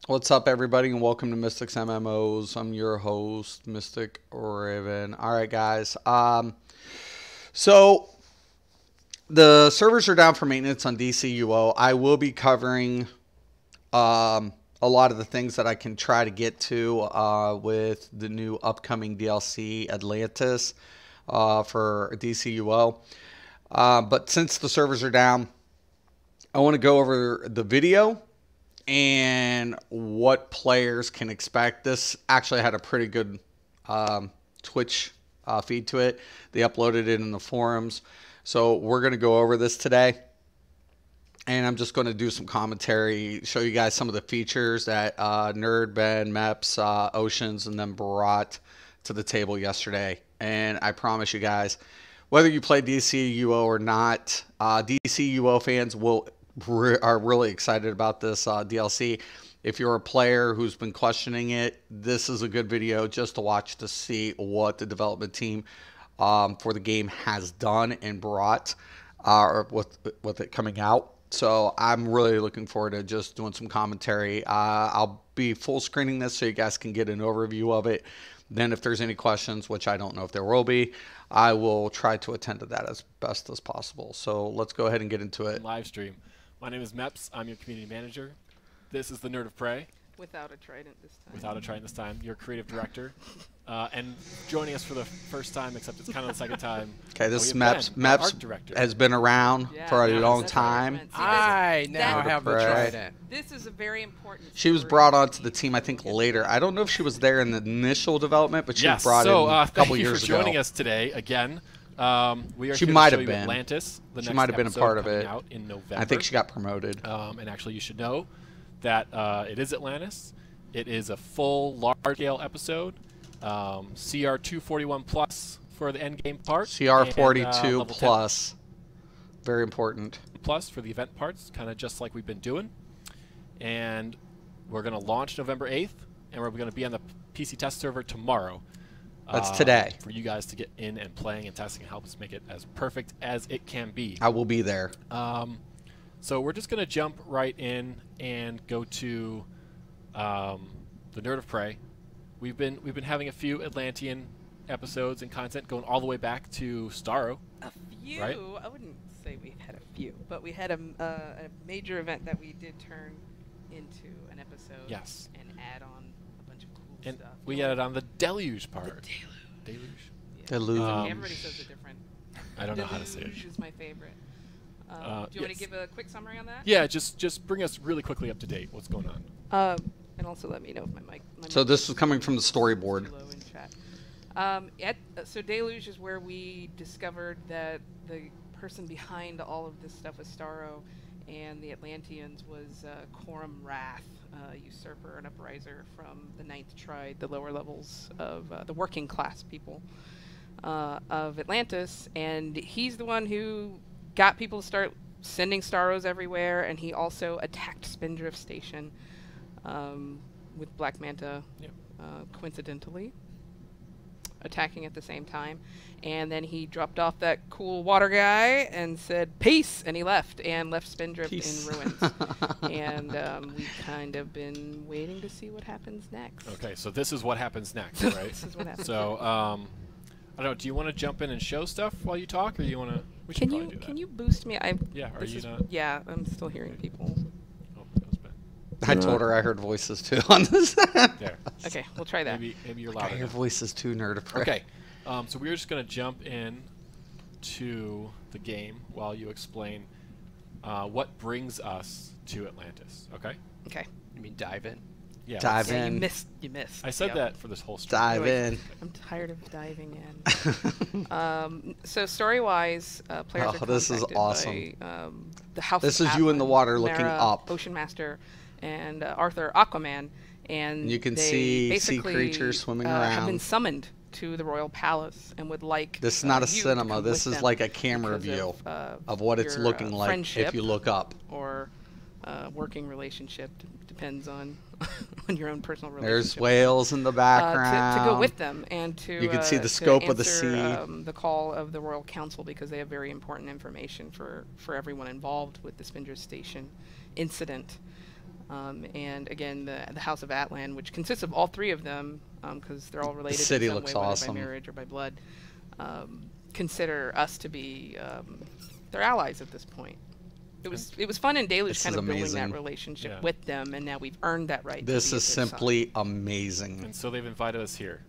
What's up, everybody, and welcome to Mystics MMOs. I'm your host, Mystic Raven. All right, guys. So the servers are down for maintenance on DCUO. I will be covering a lot of the things that I can try to get to with the new upcoming DLC Atlantis for DCUO. But since the servers are down, I want to go over the video and what players can expect. This actually had a pretty good Twitch feed to it. They uploaded it in the forums. So we're going to go over this today. And I'm just going to do some commentary, show you guys some of the features that Nerd, Ben, Meps, Oceans, and them brought to the table yesterday. And I promise you guys, whether you play DCUO or not, DCUO fans are really excited about this DLC. If you're a player who's been questioning it, this is a good video just to watch to see what the development team for the game has done and brought with it coming out. So I'm really looking forward to just doing some commentary. I'll be full screening this so you guys can get an overview of it. Then if there's any questions, which I don't know if there will be, I will try to attend to that as best as possible. So let's go ahead and get into it. Live stream. My name is Meps. I'm your community manager. This is the Nerd of Prey. Without a trident this time. Without a trident this time. Your creative director. And joining us for the first time, except it's kind of the second time. Okay, this Meps has been around for a long time. I now have the trident. This is a very important She was brought onto the team, I think, later. I don't know if she was there in the initial development, but she was brought in a couple years ago. Thank you for joining us today again. We are she here to might show have you been. Atlantis. She might have been a part of it. Out in November. I think she got promoted. And actually, you should know that it is Atlantis. It is a full, large-scale episode. CR 241 plus for the end game part. CR 42 plus. Very important. Plus for the event parts, kind of just like we've been doing. And we're going to launch November 8th, and we're going to be on the PC test server tomorrow. That's today. For you guys to get in and playing and testing and help us make it as perfect as it can be. I will be there. So we're just going to jump right in and go to the Nerd of Prey. We've been having a few Atlantean episodes and content going all the way back to Starro. A few? Right? I wouldn't say we've had a few, but we had a major event that we did turn into an episode. Yes. And add on a bunch of cool And stuff. we added on the Deluge part. The Deluge. Yeah. Deluge. Everybody says it different. I don't know how to say it. Deluge is my favorite. Do you want to give a quick summary on that? Yeah, just bring us really quickly up to date. What's going on? And also let me know if my mic. So this is coming from the storyboard. Low in chat. So Deluge is where we discovered that the person behind all of this stuff with Starro and the Atlanteans was Coram Wrath, usurper and upriser from the Ninth Tribe, the lower levels of the working class people of Atlantis, and he's the one who got people to start sending Starros everywhere, and he also attacked Spindrift Station with Black Manta, coincidentally attacking at the same time. And then he dropped off that cool water guy and said, peace, and he left Spindrift in ruins. And we've kind of been waiting to see what happens next. Okay, so this is what happens next, right? This is what happens so, I don't know, do you want to jump in and show stuff while you talk, or do you want to... We should probably do that. Can you boost me? Yeah, are you not? Yeah, I'm still hearing people. Oh, that was bad. I told her I heard voices too on this. There. Okay, we'll try that. Maybe you're I louder. hear voices too, Nerd of Prey. Okay, so we're just going to jump in to the game while you explain what brings us to Atlantis, okay? Okay. You mean dive in? Yeah. Dive Yeah, in. you missed. I said Yep. that for this whole story. Dive in. I'm tired of diving in. So story-wise, players are this is contacted awesome. by the House. This of is you in the Atlan, water looking Mara, up. Ocean Master, and Arthur Aquaman, and You can they see sea basically, creatures swimming have been around. summoned to the royal palace and would like. This is not a you to cinema. come This with is them like a camera because view of what it's your, looking like friendship if you look up. or working relationship. Depends on on your own personal relationship. There's whales in the background. To go with them and to You can see the to scope of the answer, sea. the call of the Royal Council, because they have very important information for everyone involved with the Spindrift Station incident. And again, the House of Atlan, which consists of all three of them, because they're all related city in some looks way, whether awesome. by marriage or by blood, consider us to be their allies at this point. It was fun in Deluge This kind is of building amazing. that relationship Yeah. with them, and now we've earned that right. This to be is at their simply amazing. And so they've invited us here.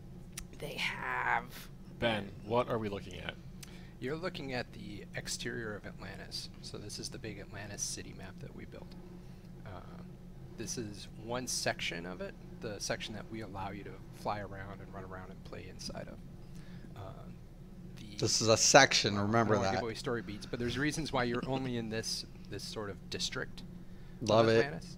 side. They have. Ben, what are we looking at? You're looking at the exterior of Atlantis. So this is the big Atlantis city map that we built. This is one section of it, the section that we allow you to fly around and run around and play inside of. This is a section. Remember I don't wanna that. give away story beats, but there's reasons why you're only in this sort of district. Love of it. Atlantis.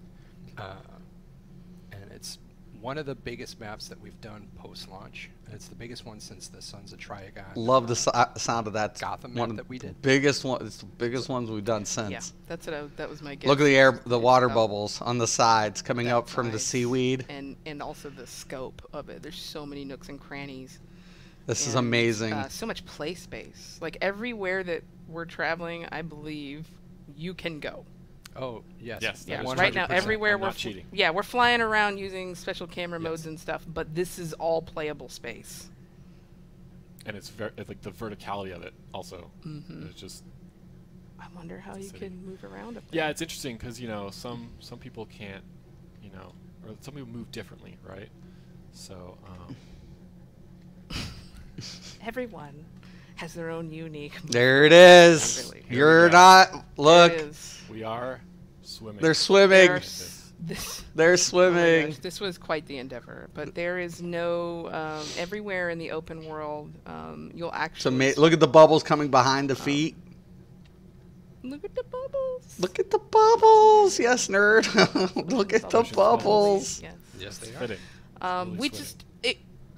And it's one of the biggest maps that we've done post-launch. It's the biggest one since the Sons of Triagon. Love the sound of that. Gotham one map of that we did. Biggest one. It's the biggest ones we've done since. Yeah, that's that was my guess. Look at the air, the It's water about- bubbles on the sides coming up That's from the nice. seaweed. and also the scope of it. There's so many nooks and crannies. This is and, amazing. So much play space. Like everywhere that we're traveling, I believe you can go. Oh, yes. Yes, that Yeah, is right now 100%. everywhere I'm we're not cheating. yeah, we're flying around using special camera Yes. modes and stuff, but this is all playable space. And it's like the verticality of it also. Mhm. It's just I wonder how you City. can move around up there. yeah, it's interesting because some people can't, or some people move differently, right? So Everyone has their own unique. There it is. Really. Here we You're go. not. There Look, it is. we are swimming. they're swimming. There are This, They're oh my swimming. gosh, this was quite the endeavor, but there is no everywhere in the open world. You'll So actually look at the bubbles coming behind the feet. look at the bubbles. Look at the bubbles. Yes, nerd. Look at the Bubbles. bubbles. Yes. Yes, they are. fitting. Um, Really we swimming. just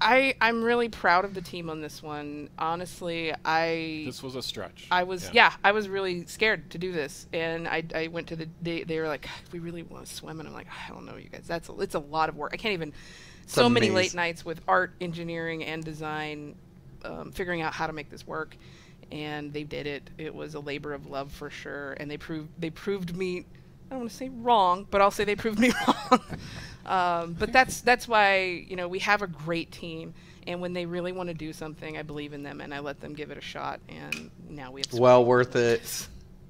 I'm really proud of the team on this one. Honestly, This was a stretch. I was I was really scared to do this, and I went to they were like, we really want to swim, and I'm like, I don't know, you guys, it's a lot of work. I can't even so many late amazing. nights with art, engineering, and design, figuring out how to make this work, and they did it. It was a labor of love for sure, and they proved me. I don't want to say wrong, but I'll say they proved me wrong. But that's why we have a great team, and when they really want to do something, I believe in them and I let them give it a shot. And now we have Well swimming worth it. privileges,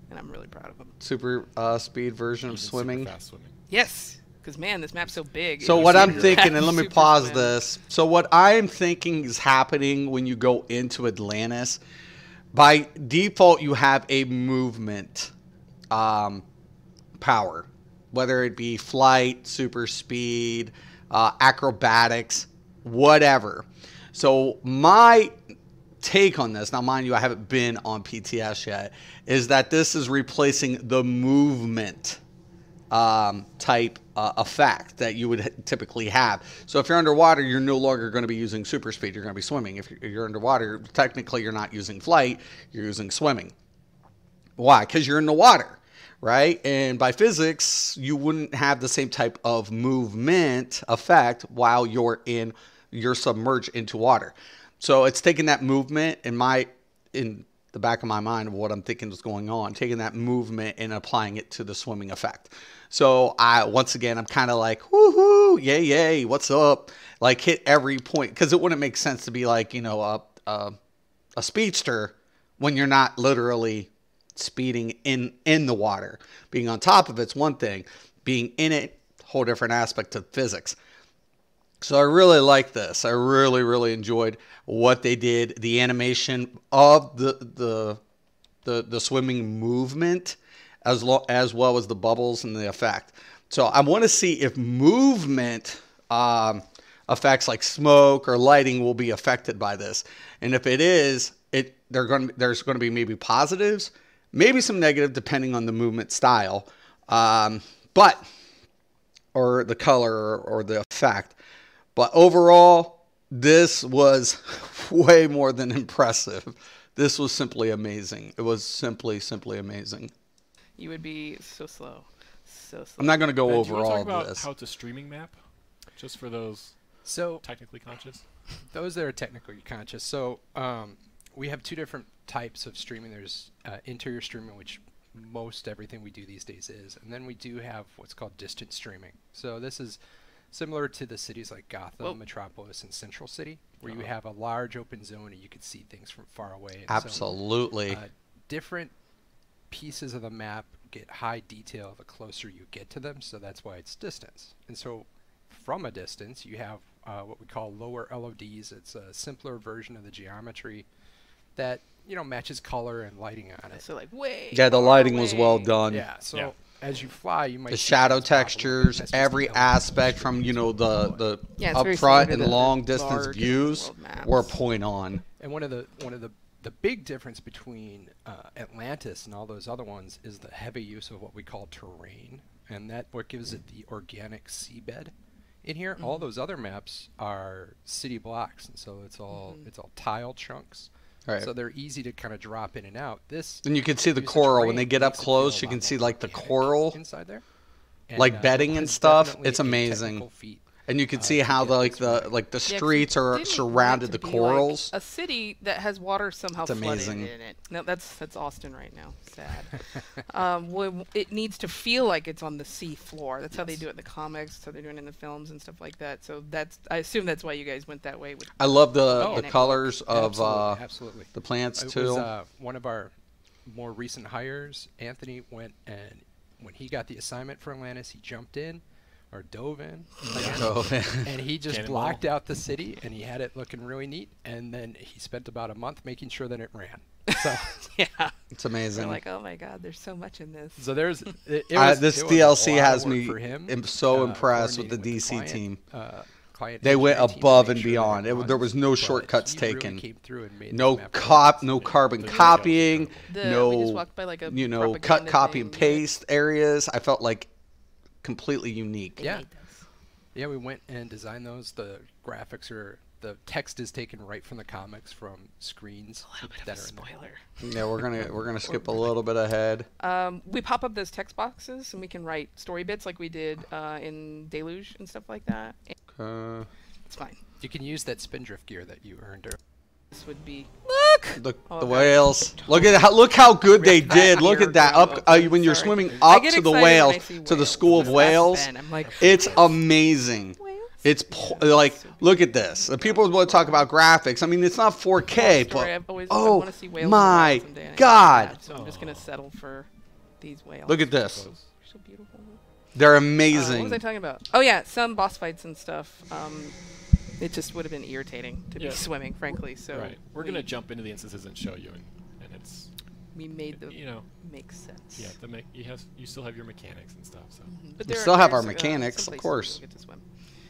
and I'm really proud of them. Super speed version Even of super swimming. fast swimming. Yes, because man, this map's so big. So it's what I'm super thinking, and fast, let me super pause swim. this. So what I'm thinking is happening when you go into Atlantis, by default you have a movement power, whether it be flight, super speed, acrobatics, whatever. So my take on this, now mind you, I haven't been on PTS yet, is that this is replacing the movement type effect that you would typically have. So if you're underwater, you're no longer going to be using super speed. You're going to be swimming. If you're underwater, technically you're not using flight. You're using swimming. Why? Because you're in the water, right? And by physics, you wouldn't have the same type of movement effect while you're submerged into water. So it's taking that movement in the back of my mind of what I'm thinking is going on, taking that movement and applying it to the swimming effect. So once again, I'm kind of like, woohoo, yay, yay, what's up? Like hit every point, because it wouldn't make sense to be like, a speedster when you're not literally speeding in the water. Being on top of it's one thing, being in it, whole different aspect of physics. So I really like this. I really, really enjoyed what they did. The animation of the swimming movement, as well as the bubbles and the effect. So I want to see if movement effects like smoke or lighting will be affected by this. And if it is, there's going to be maybe positives, maybe some negative depending on the movement style, or the color or the effect. But overall, this was way more than impressive. This was simply amazing. It was simply amazing. You would be so slow. So slow. I'm not going to go Ben, do over you wanna all talk about of this. how it's a streaming map, just for those So technically conscious? those that are technically conscious. So we have two different types of streaming. There's interior streaming, which most everything we do these days is. And then we do have what's called distance streaming. So this is similar to the cities like Gotham, Metropolis, and Central City, where you have a large open zone and you can see things from far away. And Absolutely. so, different pieces of the map get high detail the closer you get to them, so that's why it's distance. And so from a distance, you have what we call lower LODs. It's a simpler version of the geometry that, you know, matches color and lighting on it. So like way. Yeah, the lighting was well done. Yeah, so as you fly, you might The see shadow things pop a little bit. textures, That's just every the LED aspect stream. from, you know, the Yeah, it's up very front similar and to the long distance large views world maps. were point on. And one of the big difference between Atlantis and all those other ones is the heavy use of what we call terrain, and that what gives it the organic seabed. In here, all those other maps are city blocks, and so it's all tile chunks. Right. So they're easy to kind of drop in and out. This And you can see the use of coral when terrain they get up makes it close. feel You a can lot see more like the organic coral, inside there. like And, bedding it and was stuff. definitely It's a amazing. technical feat. And you can see to how get this right. the Yeah, 'cause streets you are didn't surrounded want the it to be like corals. a city that has water somehow It's flooded amazing. in it. No, that's Austin right now. Sad. It needs to feel like it's on the sea floor. That's how they do it in the comics. That's how they're doing it in the films and stuff like that. So I assume that's why you guys went that way. With I love the organic colors of Absolutely. the plants It too. was one of our more recent hires. Anthony went, and when he got the assignment for Atlantis, he jumped in or dove in again, and he just Cannonball. blocked out the city, and he had it looking really neat. And then he spent about a month making sure that it ran. So yeah, It's amazing. we're like, oh my god, there's so much in this. so there's This it was a DLC lot of has work me for him, so impressed with the coordinating DC client, team. client They went engineering team to above make and sure that beyond. it There was no runs, but shortcuts he really taken. came through and made No this map no Yeah. carbon The details are copying, incredible. We just no walked by like a you know cut, propaganda copy, and thing. paste areas. I felt like completely unique. They Yeah. made this. Yeah, we went and designed those. The graphics are the text is taken right from the comics from screens A little bit that of a are in there. spoiler. Yeah, we're gonna skip a little bit ahead. We pop up those text boxes and we can write story bits like we did in Deluge and stuff like that. It's fine. You can use that spindrift gear that you earned earlier. This would be The Oh, the God. whales. Look how good they Rip that did. Look ear at that from up open, when you're sorry. swimming I up get to the excited when I whales see to the whales. school of That's whales. Ben. I'm like, It's amazing. whales? It's like look at this. The people want to talk about graphics. I mean, it's not 4K, Story, I've but always oh want to see whales in the my wild someday, and I can't do God! that, so I'm just gonna settle for these whales. Look at this. They're so beautiful. They're What was I amazing. talking about? Oh yeah, some boss fights and stuff. It just would have been irritating to Yeah. be swimming, frankly. So Right. We're gonna jump into the instances and show you, and it's We made the you know make sense. yeah you still have your mechanics and stuff. So But We there still have our there's, mechanics, some of places course. you'll get to swim.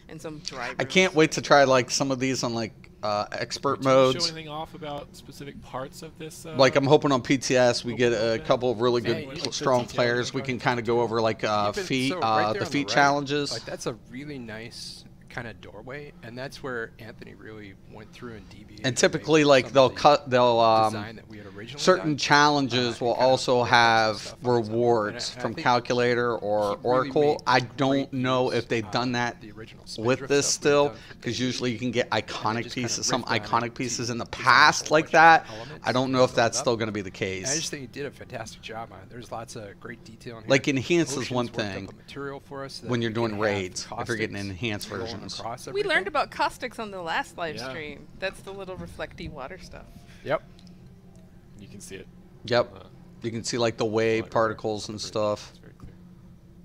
And some drivers. I can't wait to try like some of these on like expert Did you show modes. anything off about specific parts of this? Like I'm hoping on PTS we get a Okay. couple of really Hey, good, you look strong detailed. players. We can kind of go over like Even- feet, so right there the on feet right, challenges. Like that's a really nice kind of doorway, and that's where Anthony really went through and deviated. And away typically, from like some they'll of the cut, they'll design that we had originally certain done. challenges will and kind of also worked on have some stuff on his own. rewards And I from think Calculator he or really Oracle. made I great don't know use if they've done that the original with Spindrift this stuff we've still, done for because Days. usually you can get And iconic just kinda pieces, some riffed on it iconic pieces to in the design a past whole like bunch of that. elements I don't and know if build it that's up. still going to be the And I case. just think he did a fantastic job on it. There's lots of great detail in here. Like enhance is Ocean's one worked up thing a material for us that when you're we doing can have raids, if you're getting caustics enhanced going versions. across We everything. learned about caustics on the last live Yeah. stream. That's the little reflecty water stuff. Yep. you can see it. Yep. Uh, You can see like the wave Right, particles right. and It's stuff. very clear.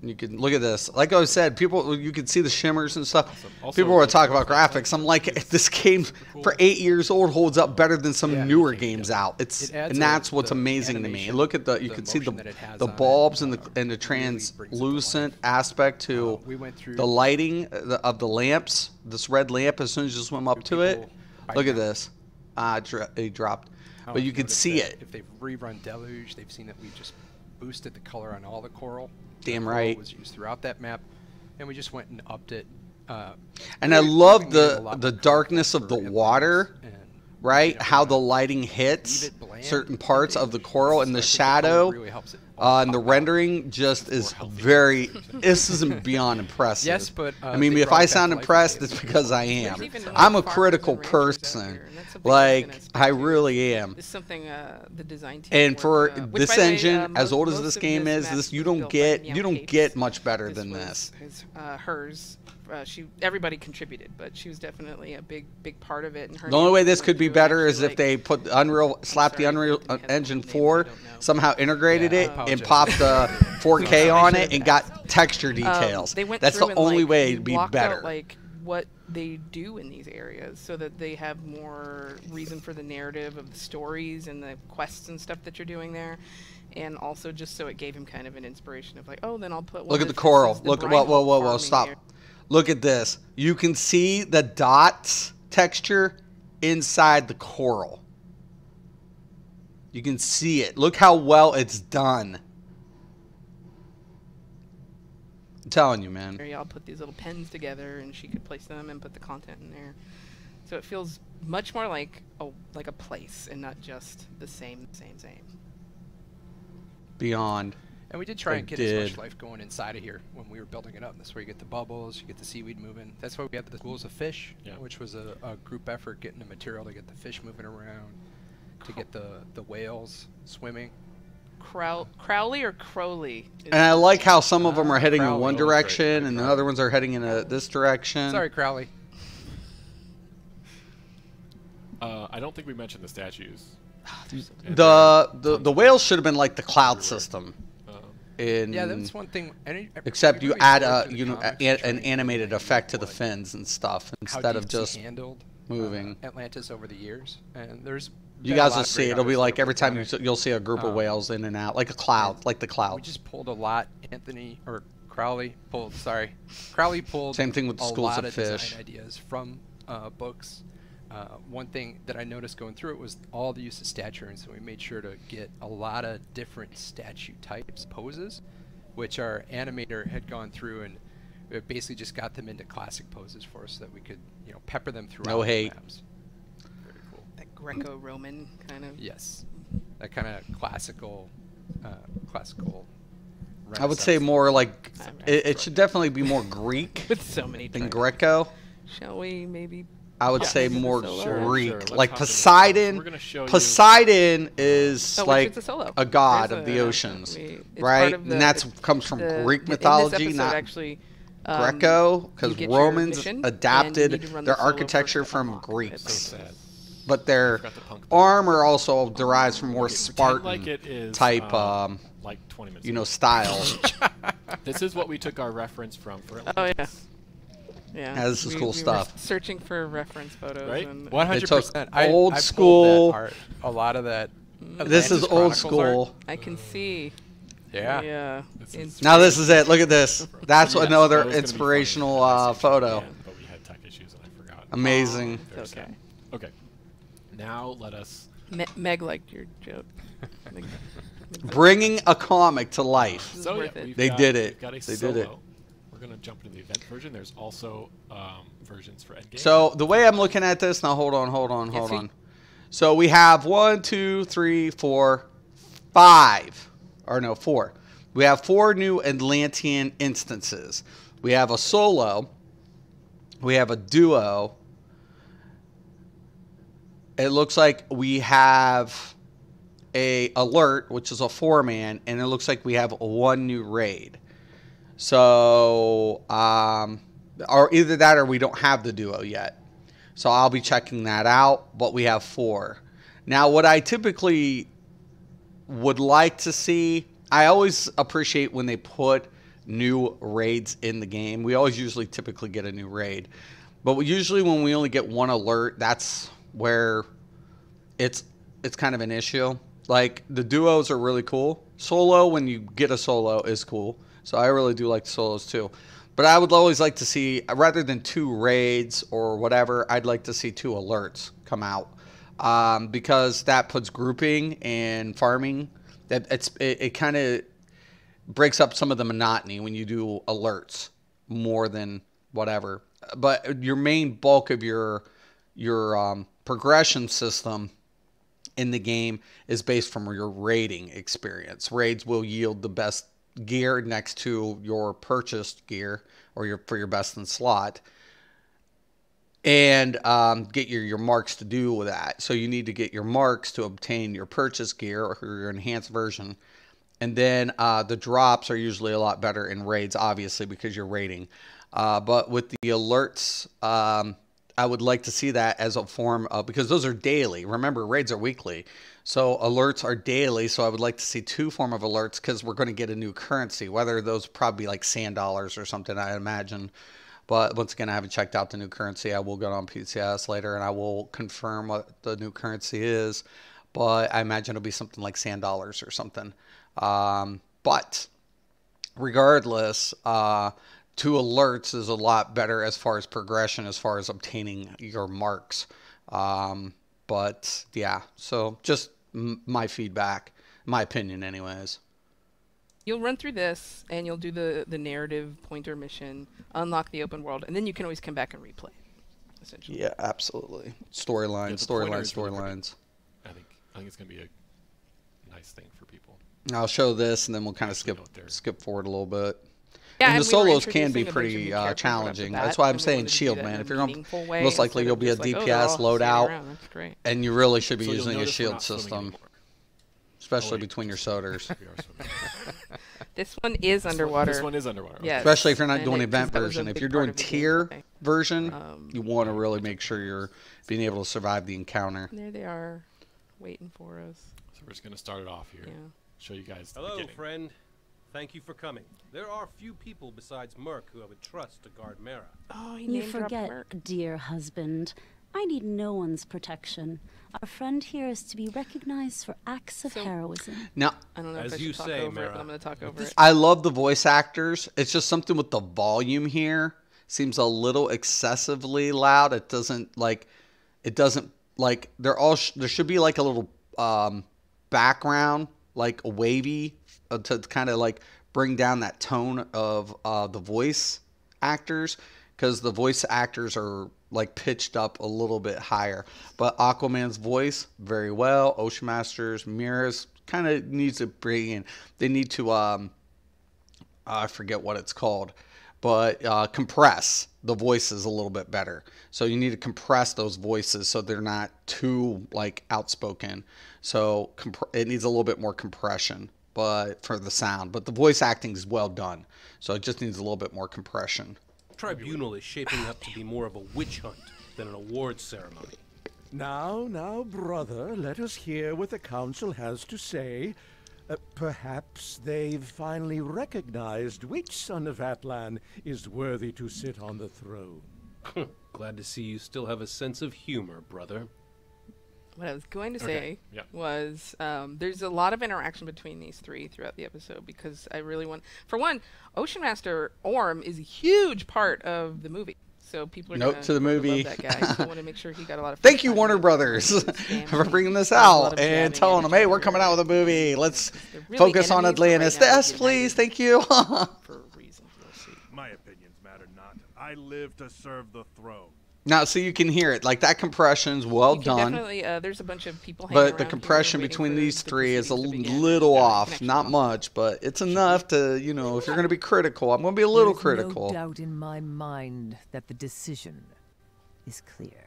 You can look at this. Like I said, people, you can see the shimmers and stuff. Awesome. Also, People were the talking about graphics, graphics. I'm like, this game super cool. for 8 years old holds up better than some Yeah. newer games out. It's It adds and that's what's the amazing to me. animation, Look at the you the can see motion that it has the on it, bulbs and the really and the brings it to translucent life. aspect to We went through the lighting of the lamps. This red lamp, as soon as you swim up to it, people bite look at down. this. It dropped, I but you can can see it. If they've rerun Deluge, they've seen that we just boosted the color on all the coral. Damn The coral right. was used throughout that map, and we just went and upped it. And I really love made it a lot the more darkness colorful of the for water. Atlantis and right? How the lighting hits certain parts of the coral and the shadow and the rendering just is very, this is beyond impressive. Yes, but I mean, if I sound impressed, it's because I am. I'm a critical person. Like, I really am. It's something the design team And for which, this by the way, engine, as old as most this of game this is, map this you was don't built by get Meow get Capes. much better than was this. hers. Everybody contributed, but she was definitely a big part of it. And her The only way this went could be through better actually, is if like, they put the Unreal, slapped the sorry, Unreal we had the Engine full name, 4, I don't know. somehow integrated Yeah, I it, and apologize. popped the 4K on it, and got texture Um, details. they went That's through the and, only like, way it'd be blocked out, better. like what they do in these areas, so that they have more reason for the narrative of the stories and the quests and stuff that you're doing there. And also just so it gave him kind of an inspiration of like, oh, then I'll put. Look at the coral. Look at whoa, stop. Here. Look at this. You can see the dots texture inside the coral. You can see it. Look how well it's done. I'm telling you, man. I'll put these little pens together, and she could place them and put the content in there. So it feels much more like a place and not just the same. Beyond. And we did try They and get did. as much life going inside of here when we were building it up. That's where you get the bubbles, you get the seaweed moving. That's why we had the schools of fish, Yeah. which was a group effort getting the material to get the fish moving around, to get the whales swimming. Crowley or Crowley? And I like how some of them are heading in Crowley. one Oh, that's right. direction, Like and the Crowley. other ones are heading in this direction. Sorry, Crowley. I don't think we mentioned the statues. The whales should have been like the cloud system. In, Yeah, that's one thing. except we you really add explored a through you the know comics a, to try an and animated get effect to the what- fins and stuff how instead of DC just handled moving. Atlantis over the years, and there's You been a guys lot will of see great it'll be artists like that every worked on time it. you'll see a group of whales in and out, like a cloud, like the We clouds. just pulled a lot. Crowley pulled Same thing with the a schools lot of of fish. design ideas from books. One thing that I noticed going through it was all the use of stature, and so we made sure to get a lot of different statue types, poses, which our animator had gone through and it basically just got them into classic poses for us so that we could, pepper them throughout No the hate. maps. Very cool. That Greco-Roman kind of. Yes, that kind of classical. I would say Renaissance more like Alright. it should definitely be more Greek With so many. than titles. Greco. Shall we maybe? I would Yeah. say This is more a solo. Greek, Sure, let's like hop into this. Poseidon. We're gonna show you- Poseidon is Oh, which like it's a solo. a god There's of the a- oceans, it's right? part of And the- that's it's comes from the- Greek in this mythology, episode, not actually. Greco, because you get your Romans mission, and you adapted need to run their the solo first architecture to from unlock it. Greeks, So sad. but their Forgot the punk thing. armor also derives from more Pretend Spartan like it is type, like 20 minutes. you know, ago. style. This is what we took our reference from for Oh yeah. Atlantis. Yeah. Yeah, this is cool we stuff. Were searching for reference photos. Right? And 100%. old I pulled school- that art, a lot of that. This is Atlantis old Chronicles school. art. I can see. Yeah. Yeah. This is- Now this is it. Look at this. That's Yes, another that was gonna be inspirational funny. I said photo. again, but we had tech issues and I forgot. Amazing. Very It's okay. sad. Okay. Now let us. Meg liked your joke. Meg- Bringing a comic to life. This is So worth yeah, it. we've They got- did it. We've got a They solo. did it. We're gonna jump into the event version. There's also versions for Endgame. So the way I'm looking at this now, hold Yeah, on. see? So we have 1, 2, 3, 4, 5, or no, 4. We have 4 new Atlantean instances. We have a solo. We have a duo. It looks like we have a alert, which is a 4-man, and it looks like we have 1 new raid. So, or either that or we don't have the duo yet. So I'll be checking that out, but we have 4. Now, what I typically would like to see, I always appreciate when they put new raids in the game. We always usually typically get a new raid. But usually when we only get 1 alert, that's where it's kind of an issue. Like, the duos are really cool. Solo, when you get a solo, is cool. So I really do like the solos too. But I would always like to see, rather than 2 raids or whatever, I'd like to see 2 alerts come out. Because that puts grouping and farming. It kind of breaks up some of the monotony when you do alerts more than whatever. But your main bulk of your your progression system in the game is based from your raiding experience. Raids will yield the best gear next to your purchased gear or for your best in slot, and get your marks to do with that. So you need to get your marks to obtain your purchase gear or your enhanced version. And then the drops are usually a lot better in raids, obviously, because you're raiding. But with the alerts, I would like to see that as a form of, because those are daily. Remember, raids are weekly. So alerts are daily. So I would like to see two form of alerts, because we're going to get a new currency, whether those probably like sand dollars or something, I imagine. But once again, I haven't checked out the new currency. I will go on PCS later and I will confirm what the new currency is. But I imagine it'll be something like sand dollars or something. But regardless, two alerts is a lot better as far as progression, as far as obtaining your marks. But yeah, so just my feedback, my opinion anyways. You'll run through this, and you'll do the narrative pointer mission, unlock the open world, and then you can always come back and replay, essentially. Yeah, absolutely. Storylines. I think it's going to be a nice thing for people. I'll show this, and then we'll kind of skip forward a little bit. Yeah, and the we were solos can be introducing a bunch of pretty new characters right off the challenging. bat, That's why I'm and we saying wanted to do shield, that man. in If a you're on, meaningful way most likely instead you'll of be a just like, oh, they're DPS all standing loadout, around. That's great. and you really should be So you'll using a notice we're shield not swimming system, anymore. especially Oh, wait, between your soders. We are swimming. This one is underwater. This one is underwater. Okay. Yes. Especially if you're not And doing it- 'cause event that was a version. If big you're part doing of the tier gameplay. version, you want to really make sure you're being able to survive the encounter. There they are, waiting for us. So we're just going to start it off here. Yeah. Show you guys the Hello, beginning. friend. Thank you for coming. There are few people besides Merc who I would trust to guard Mara. Oh, he You name dropped forget, Merc. dear husband. I need no one's protection. Our friend here is to be recognized for acts of So- heroism. Now, I don't know if As I you should talk say, over it, Mara. but I'm going to talk over it. I love the voice actors. It's just something with the volume here seems a little excessively loud. It doesn't like they're all there should be like a little background, like a wavy, to kind of like bring down that tone of the voice actors, because the voice actors are like pitched up a little bit higher. But Aquaman's voice very well. Ocean Masters, Mira's kind of needs to bring in. They need to I forget what it's called, but compress the voices a little bit better. So you need to compress those voices so they're not too like outspoken. So it needs a little bit more compression, but for the sound. But the voice acting is well done, so it just needs a little bit more compression. Tribunal is shaping up to be more of a witch hunt than an awards ceremony. Now, brother, let us hear what the council has to say. Perhaps they've finally recognized which son of Atlan is worthy to sit on the throne. Glad to see you still have a sense of humor, brother. What I was going to Okay, say yeah. was there's a lot of interaction between these three throughout the episode, because I really want, for one, Ocean Master Orm is a huge part of the movie. So people are Note gonna to the love movie. that guy. So I want to make sure he got a lot of. Thank you, time Warner with Brothers, Stan for Lee. bringing this There's a lot out of and jabbing telling at them, each hey, we're other. coming out with a movie. Let's They're really focus on enemies, but right Atlantis. now they're Yes, please. united Thank you. For reasons we'll see. My opinions matter not. I live to serve the throne. Now, so you can hear it. Like, that compression's well You can done. definitely. There's a bunch of people hanging But around the here compression waiting between for these the three is a proceedings to begin. little There's off. connection Not off. much, but it's enough to, you know, if you're going to be critical, I'm going to be a little critical. No doubt in my mind that the decision is clear.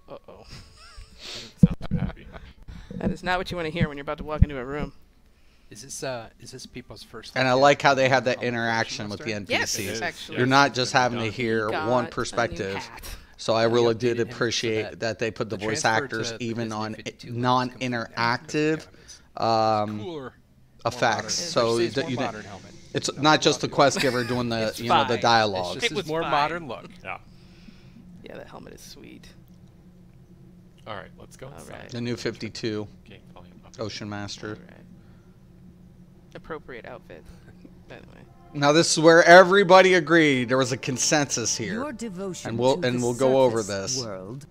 Uh-oh. Sounds too happy. That is not what you want to hear when you're about to walk into a room. Is this people's first? And I look like how at they have that Ocean interaction with the Master? Yes, NPCs. it's actually. You're not just having to Done. hear Got one a new perspective. hat. So I We really updated did him so appreciate that they put the voice transfer actors to the even Disney on 52 looks non-interactive Cooler. effects. It's So It's that more you didn't- modern helmet. it's not just the quest giver doing the It's the fine. It's dialogue. just It this was more fine. modern look. Yeah. Yeah, that helmet is sweet. All right, let's go inside. right. The new 52 Game volume up. Ocean Master. All right. Appropriate outfit, by the way. Now this is where everybody agreed. There was a consensus here. Your devotion And we'll- to and the we'll go over surface this. world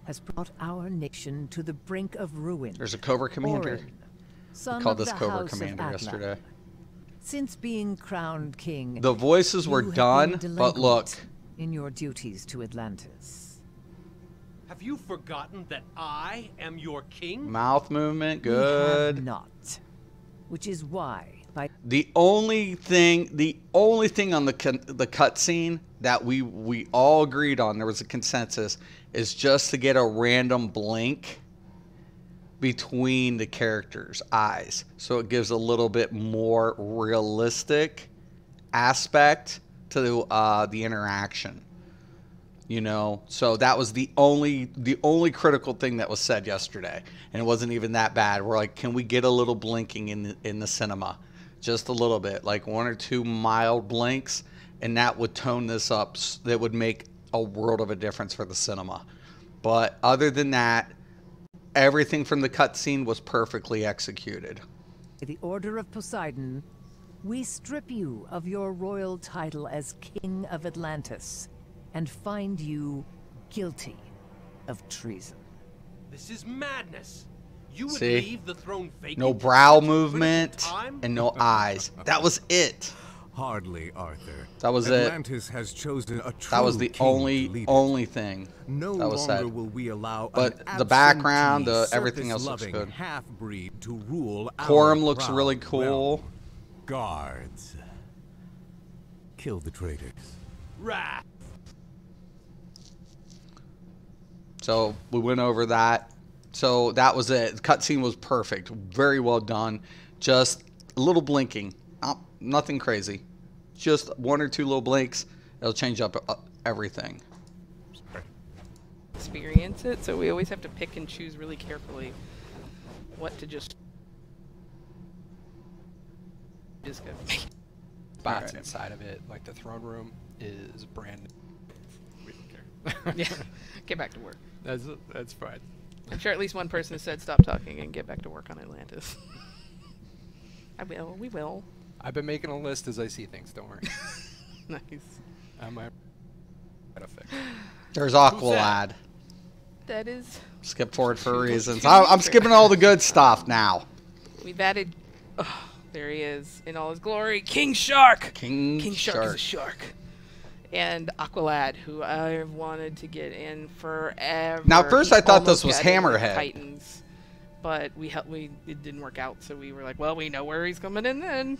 has brought our nation to the brink of ruin. There's a Cobra Commander. Orin, son Called of this the Cobra House of Commander Atlan. yesterday. Since being crowned king, The voices were you have done, been but look, delinquent in your duties to Atlantis. Have you forgotten that I am your king? Mouth movement, We have good. not. Which is why, by The only thing on the cutscene that we all agreed on, there was a consensus, is just to get a random blink between the characters' eyes, so it gives a little bit more realistic aspect to the interaction. You know, so that was the only critical thing that was said yesterday, and it wasn't even that bad. We're like, can we get a little blinking in the cinema, just a little bit, like 1 or 2 mild blinks, and that would tone this up. That would make a world of a difference for the cinema. But other than that, everything from the cutscene was perfectly executed. the order of Poseidon, we strip you of your royal title as King of Atlantis and find you guilty of treason. This is madness. You would See? leave the throne vacant. No in brow such critical movement time? and no eyes. That was it. Hardly, Arthur. That was it. Atlantis has chosen a true That was the king to lead it. only thing No that was longer said. will we allow But an the background, absentee, everything else looks surface-loving good. half-breed to rule Quorum our looks proud really cool. realm. Guards, kill the traitors. Wrath. So we went over that. So that was it. The cutscene was perfect. Very well done. Just a little blinking. Nothing crazy. Just 1 or 2 little blinks. It'll change up everything. Experience it, so we always have to pick and choose really carefully what to just go. Spots inside of it, like the throne room, is brand new. We don't care. Yeah, get back to work. That's fine. I'm sure at least one person has said stop talking and get back to work on Atlantis. I will. We will. I've been making a list as I see things. Don't worry. Nice. I might gotta fix. There's Aqualad. That is. Skip forward for reasons. I'm skipping all the good stuff now. We've added. Oh, there he is in all his glory, King Shark. King Shark is a shark. And Aqualad, who I've wanted to get in forever. Now, at first He's I thought this almost was got in with Hammerhead. Titans, but it didn't work out, so we were like, well, we know where he's coming in then.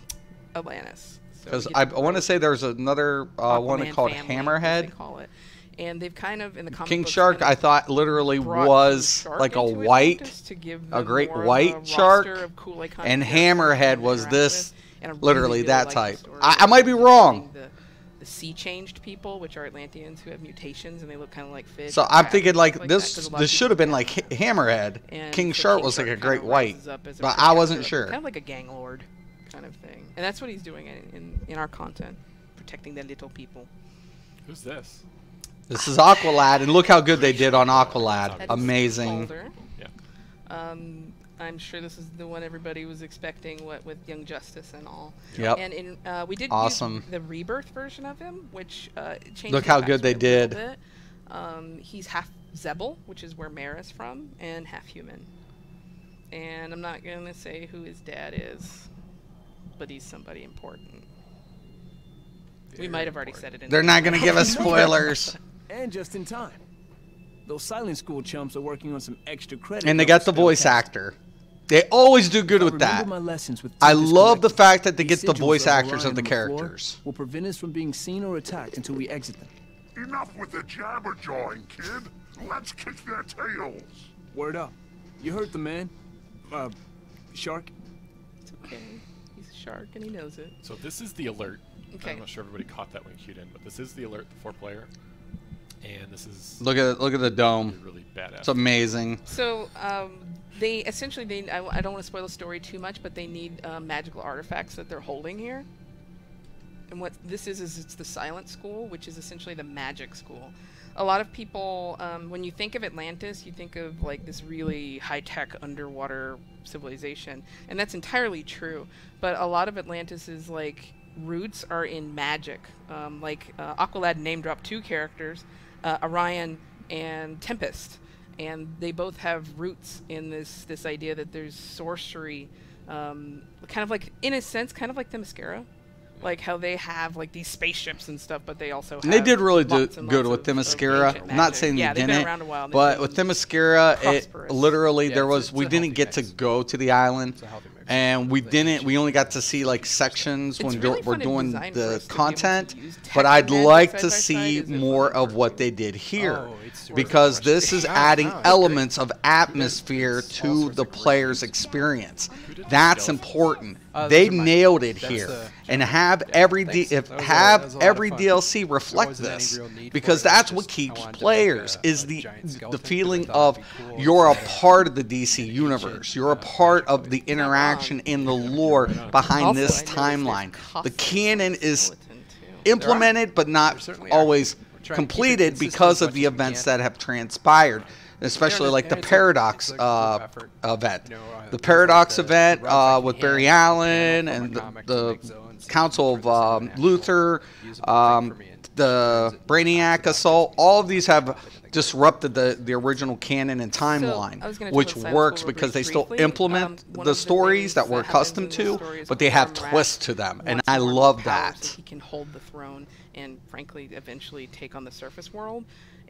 Atlantis. So Because we I get to want to grow say there's another one Aquaman called family, as Hammerhead. they call it. And they've kind of in the comic King books Shark, kind I of thought literally brought was King Shark like a into white, Atlantis to give a them great more of white a shark, roster of cool, iconic and characters Hammerhead to was interact this, with. And I really, literally really that like the type. story I might be of wrong. The sea-changed people, which are Atlanteans who have mutations and they look kind of like fish. So or I'm crabs thinking and like stuff like that, 'cause this. a lot of This people should have been have like them. Hammerhead. And King so Shark King was like a Shark great kinda white, rises up as a but I wasn't protector, sure. Kind of like a gang lord kind of thing, and that's what he's doing in our content, protecting the little people. Who's this? This is Aqualad, and look how good they did on Aqualad. That is Amazing. Calder. Yeah. I'm sure this is the one everybody was expecting, what with Young Justice and all. Yep. And we did Awesome. use the rebirth version of him, which changed. Look his how good they backstory a little did. bit. He's half Zebel, which is where Mara's from, and half human. And I'm not gonna say who his dad is, but he's somebody important. We might have already said it. They're not gonna give us spoilers. And just in time. Those silent school chumps are working on some extra credit. And they got the voice actor. They always do good with that. My lessons with I Tempest love the correctly. fact that they These get the sigils voice of actors Orion of the on floor characters. will prevent us from being seen or attacked until we exit them. Enough with the jabber-jawing, kid. Let's kick their tails. Word up. You heard the man. Shark. It's okay. He's a shark and he knows it. So this is the alert. Okay. I'm not sure everybody caught that when you queued in, but this is the alert, the 4-player, and this is Look at the dome. really badass. It's amazing. So they essentially I don't want to spoil the story too much, but they need magical artifacts that they're holding here. And what this is it's the Silent School, which is essentially the magic school. A lot of people, when you think of Atlantis, you think of like this really high-tech underwater civilization, and that's entirely true. But a lot of Atlantis's like roots are in magic. Aqualad name-dropped 2 characters, Orion and Tempest, and they both have roots in this idea that there's sorcery, kind of like, in a sense, kind of like the Mascara. Like how they have like these spaceships and stuff, but they also have And they did really do lots and good lots with of Themyscira. ancient I'm not magic. saying yeah, they they've didn't, been around a while. and they've but with been Themyscira, it prosperous. literally Yeah, there it's a- was we it's a didn't healthy get to mix. go to the island, It's a healthy mix. and we The didn't. ancient We only got and to see like sections It's when really we're fun and doing designed for the us to be able to content. use tech But and I'd magic like side to by side. see Is it more fun? of what they did here. Oh, it's super Because fresh. this is Yeah, adding no, it's elements of atmosphere It's all to sorts the of great player's things. experience. did That's stealth? important. Those They are mine. nailed it That's here, the and general. have Yeah, every thanks. if That was a- have that was a lot of every fun. DLC There reflect wasn't any this, real need because for it. It was that's what just, I keeps wanted to make players a is the giant skeleton 'cause I feeling thought of it'd be cool you're a instead of part of the DC an universe. ancient, You're a part magical of the thing. interaction in the Yeah, lore right on. behind Also, this I noticed timeline. there's The costumes canon on is skeleton, too. implemented but There not certainly are. always We're trying to keep it completed consistent because as of much the as we events can. that have transpired, especially Yeah, like the it's a- Paradox it's a group effort. event. You know, The things Paradox like event the Rousey with hand, Barry the Allen panel from and a comic to the make zones and Council turn this into of an actual Luther, usable thing for me and the turns it into Brainiac box Assault, about all of these have in the game. disrupted the original canon and timeline, I was gonna which talk about works Silent because they School still briefly. implement One the of stories things that we're happens accustomed in the to, story is but they have Cormoran twists to them, and wants I more love power so that. he can hold the throne and, frankly, eventually take on the surface world.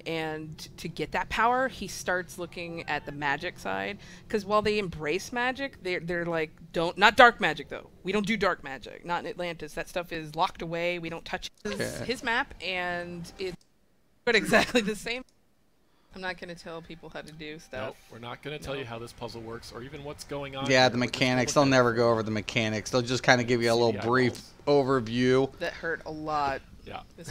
And to get that power, he starts looking at the magic side. Because while they embrace magic, they're like, not dark magic though. We don't do dark magic. Not in Atlantis. That stuff is locked away. We don't touch his map, and it's but exactly the same. I'm not going to tell people how to do stuff. Nope, we're not going to tell you how this puzzle works or even what's going on. Yeah, here. the We're just gonna mechanics. look They'll at never it. go over the mechanics. They'll just kind of give you a See little the brief eyeballs. overview. That hurt a lot. Yeah. This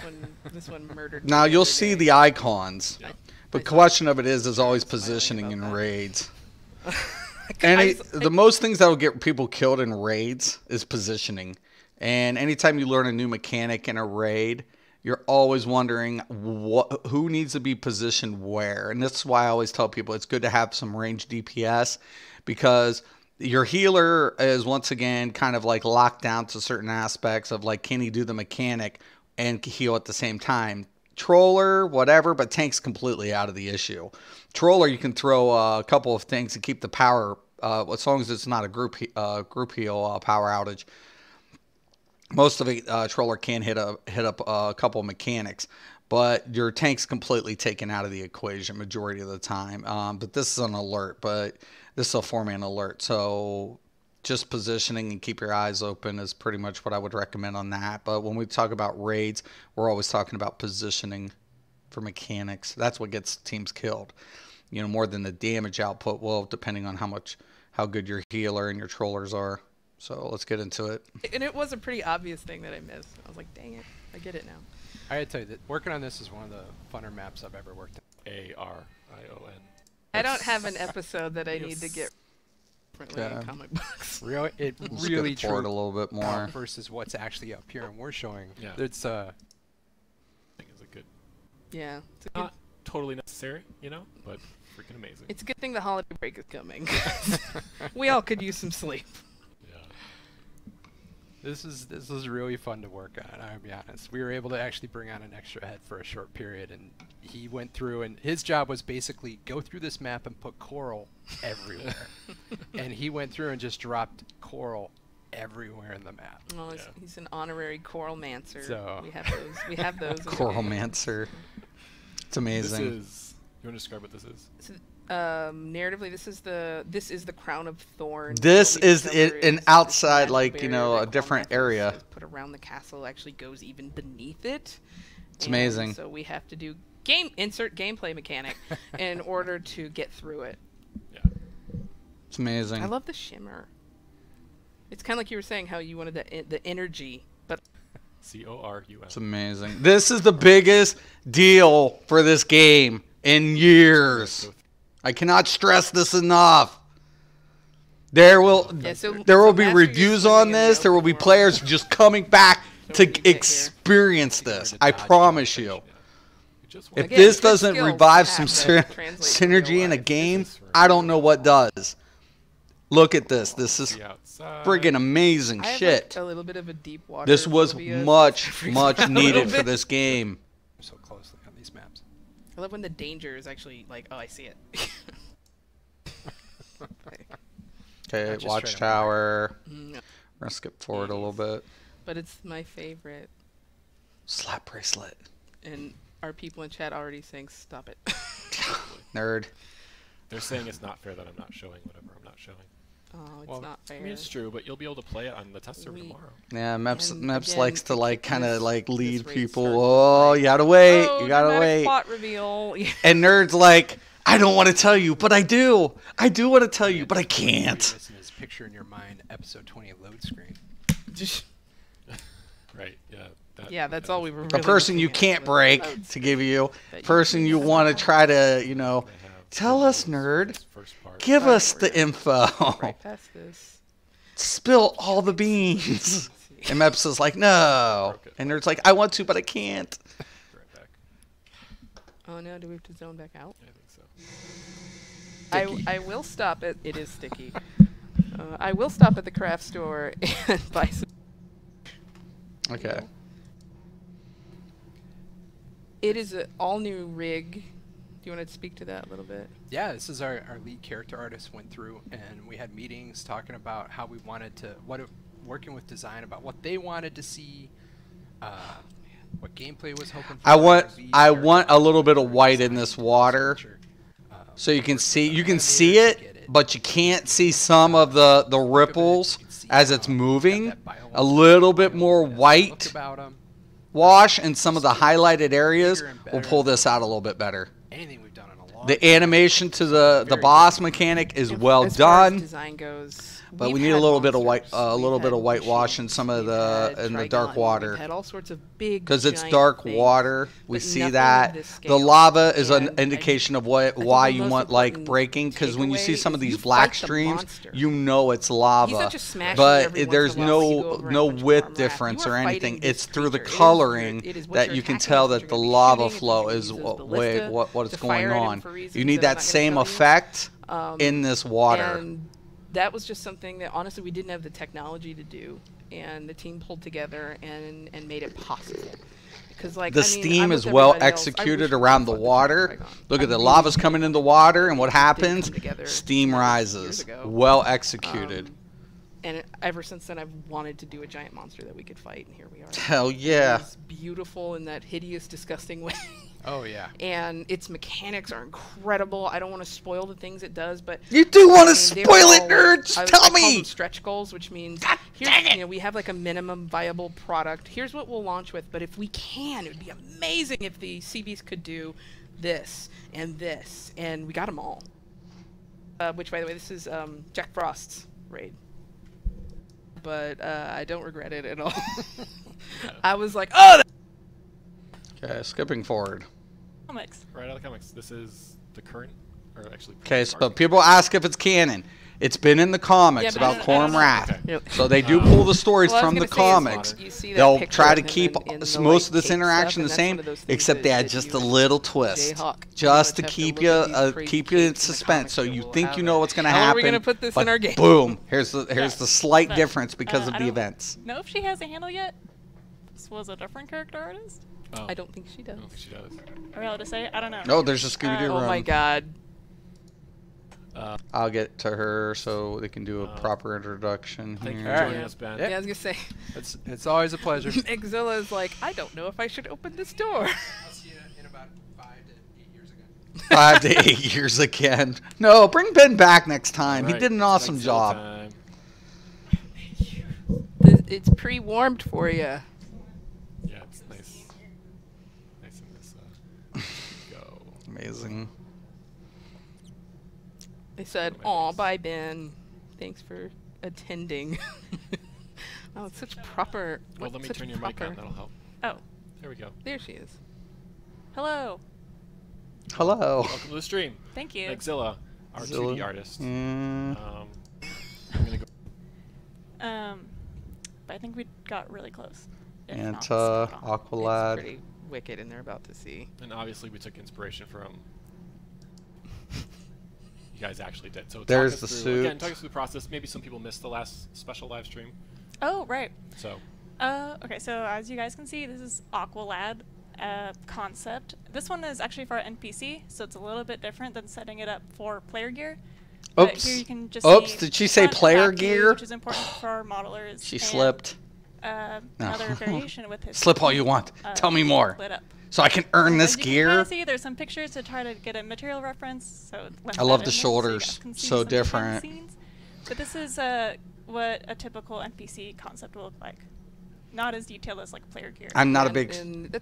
one murdered me Now the you'll other see day. the icons, Yeah. but question of it is always Smiling positioning about in that. raids. Guys, The most things that will get people killed in raids is positioning. And anytime you learn a new mechanic in a raid, you're always wondering who needs to be positioned where. And that's why I always tell people it's good to have some range DPS, because your healer is once again kind of like locked down to certain aspects of like, can he do the mechanic and heal at the same time? Troller, whatever, but tank's completely out of the issue. Troller, you can throw a couple of things to keep the power, as long as it's not a group heal power outage. Most of it, Troller can hit up a couple of mechanics, but your tank's completely taken out of the equation majority of the time. But this is an alert, but this is a 4-man alert, so just positioning and keep your eyes open is pretty much what I would recommend on that. But when we talk about raids, we're always talking about positioning for mechanics. That's what gets teams killed. You know, more than the damage output. Well, depending on how good your healer and your trollers are. So let's get into it. And it was a pretty obvious thing that I missed. I was like, dang it, I get it now. I gotta tell you that working on this is one of the funner maps I've ever worked on. ARION. I don't have an episode that I need to get differently Yeah. in comic books. It Let's really get forward a true little bit more. versus what's actually up here and we're showing. Yeah. It's I think it's a good, Yeah, it's a good, not totally necessary, you know, but freaking amazing. it's a good thing the holiday break is coming. We all could use some sleep. Yeah. This is really fun to work on, I'll be honest. We were able to actually bring on an extra head for a short period, and he went through, and his job was basically go through this map and put coral everywhere. And he went through and just dropped coral everywhere in the map. Oh, Yeah. he's an honorary coralmancer. So- We have those. We have those. in the game. Coralmancer. It's amazing. This is. You want to describe what this is? So, narratively, this is the crown of thorns. This What we is discover an is outside, magic like, barrier a that different Cormac area. has put around the castle actually goes even beneath it. It's And amazing. So we have to do insert gameplay mechanic in order to get through it. Yeah. It's amazing. I love the shimmer. It's kind of like you were saying how you wanted the energy, but CORUN. It's amazing. This is the biggest deal for this game in years. I cannot stress this enough. There will Yeah, so- there will so be master your reviews swimming on in the this. There will be open world. players just coming back So to when you get here- experience this. I promise you. You just If want Again, this good doesn't skills revive to some have that translate to real synergy in a life. game, This is for I don't know what does. Look at this. This is to be outside. friggin' amazing I have shit. like a little bit of a deep water. This was phobia, so much, it freaks me much out a little needed for bit. this game. So closely on these maps. I love when the danger is actually like, oh, I see it. Okay, Not just straight up watchtower. Mm, We're gonna skip forward a little bit. but it's my favorite. Slap bracelet. And our people in chat already saying, "Stop it." Nerd. They're saying it's not fair that I'm not showing whatever I'm not showing. Oh, it's Well, not fair. I mean, it's true, but you'll be able to play it on the test server tomorrow. Yeah, Meps And Meps again, likes to like this- kind of like this lead raid people. starts with, Oh, like, you gotta wait. "Oh, You gotta dramatic wait. plot reveal. And Nerd's like, I don't want to tell you, but I do. I do want to tell you, but I can't. This is picture in your mind, episode 20 load screen. Right. Yeah. Yeah, that's all we were. The really person you looking at can't was break notes to give you, that you person can you want to try to, you know, tell us, Nerd. First part. Give us the info. right past this. Spill all the beans. And Meps is like, no. And Nerd's like, I want to, but I can't. Right back. Oh no, do we have to zone back out? I think so. I will stop at. It is sticky. I will stop at the craft store and buy some. Okay. It is an all new rig. Do you want to speak to that a little bit? Yeah, this is our lead character artist went through, and we had meetings talking about how we wanted to, working with design about what they wanted to see, what gameplay was hoping for. I want character a little bit of white in design, this water, feature, so you can see animators it, to get it. but you can't see some of the ripples as it's moving. A little bit more white Look about 'em. wash in some of the highlighted areas will pull this out a little bit better. Anything we've done in a long The animation to the boss mechanic is well As far as done, design goes, but we we've need a had little bit of white, monsters. a We've little bit of had whitewash in machines. some of We've the had in the dark Trigon. water. We've had all sorts of big, Because it's giant dark things, water, we but see nothing of that. this The scale. lava is an And indication of I why think the you most want like important breaking. Because when you see takeaway some of is these you black fight the streams, monster. you know it's lava. He's not just smashing But every once there's in a while while you go no over and no punch width Armor Wrath. difference You or are anything. fighting this It's through the creature. It is coloring it is what that you're you can attacking tell with, that you're the gonna be lava shooting, if flow you're is gonna use what those ballista what is to going fire at him on. for You reasons need that I'm that not same gonna tell you. effect in this water. And that was just something that honestly we didn't have the technology to do, and the team pulled together and made it possible. Because like The steam is well executed around the water. Look at the lava's coming in the water, and what happens? Steam rises. Well executed. And ever since then, I've wanted to do a giant monster that we could fight, and here we are. Hell yeah. It's beautiful in that hideous, disgusting way. Oh yeah. And its mechanics are incredible. I don't want to spoil the things it does, but You do want to they spoil were it, all, nerd. I Just call tell them me. stretch goals, which means dang it. we have like a minimum viable product. Here's what we'll launch with, but if we can, it would be amazing if the CBs could do this, and we got them all. Which, by the way, this is Jack Frost's raid. But I don't regret it at all. I was like, oh! Okay, skipping forward. Comics. Right out of the comics. This is the current, or actually. Okay, so people ask if it's canon. It's been in the comics Yeah, but about Quorum Wrath. Okay. Yep. So they do pull the stories Well, I was from the gonna say is comics. you see that They'll picture try of to him keep in the, most like, of this cape interaction stuff, the and that's same, one of those things except they that- add that just you a and little twist, Jayhawk just to have to keep look you at these crazy keep you in capes in the suspense, comics so that you we'll think have you it. know what's going to How happen. are we gonna put this but in our game? Boom! Here's the slight But, difference because of I the don't events. know if she has a handle yet. This was a different character artist. Oh, I don't think she does. I don't think she does. Are we allowed to say it? I don't know. No, there's a Scooby-Doo Oh room. my god. I'll get to her so they can do a proper introduction Thank you here. for joining us, Ben. Yeah, I was gonna say. It's always a pleasure. Exilla is like, I don't know if I should open this door. I'll see you in about 5 to 8 years again. 5 to 8 years again. No, bring Ben back next time. He Right, did an it's awesome like job. time. It's pre-warmed for you. Yeah, it's nice. Nice in this. Go. Amazing. They said, "Aw, bye, Ben. Thanks for attending." Oh, it's such proper. Well, let me such turn your mic proper- on. That'll help. Oh, There we go. There she is. hello. Hello. Welcome to the stream. Thank you. Exilla, our Zilla. 2D artist. Mm, I'm gonna go. But I think we got really close. if not Anta, spot on. It's Aqualad. pretty wicked, and they're about to see. And obviously, we took inspiration from. You guys actually did. So There's talk the us through, again, suit. talk us through the process. Maybe some people missed the last special live stream. Oh, right. So Okay, so as you guys can see, this is Aqualad concept. This one is actually for NPC, so it's a little bit different than setting it up for player gear. But Oops. here you can just Oops, see did she say front and player back views, gear? which is important for our modelers. She and slipped. another variation with his Slip all you want. Tell me more. Lit up. So I can earn this As you can gear. kinda see, there's some pictures to try to get a material reference. So I love the shoulders. So different. But this is what a typical NPC concept will look like. Not as detailed as like player gear. I'm not a big.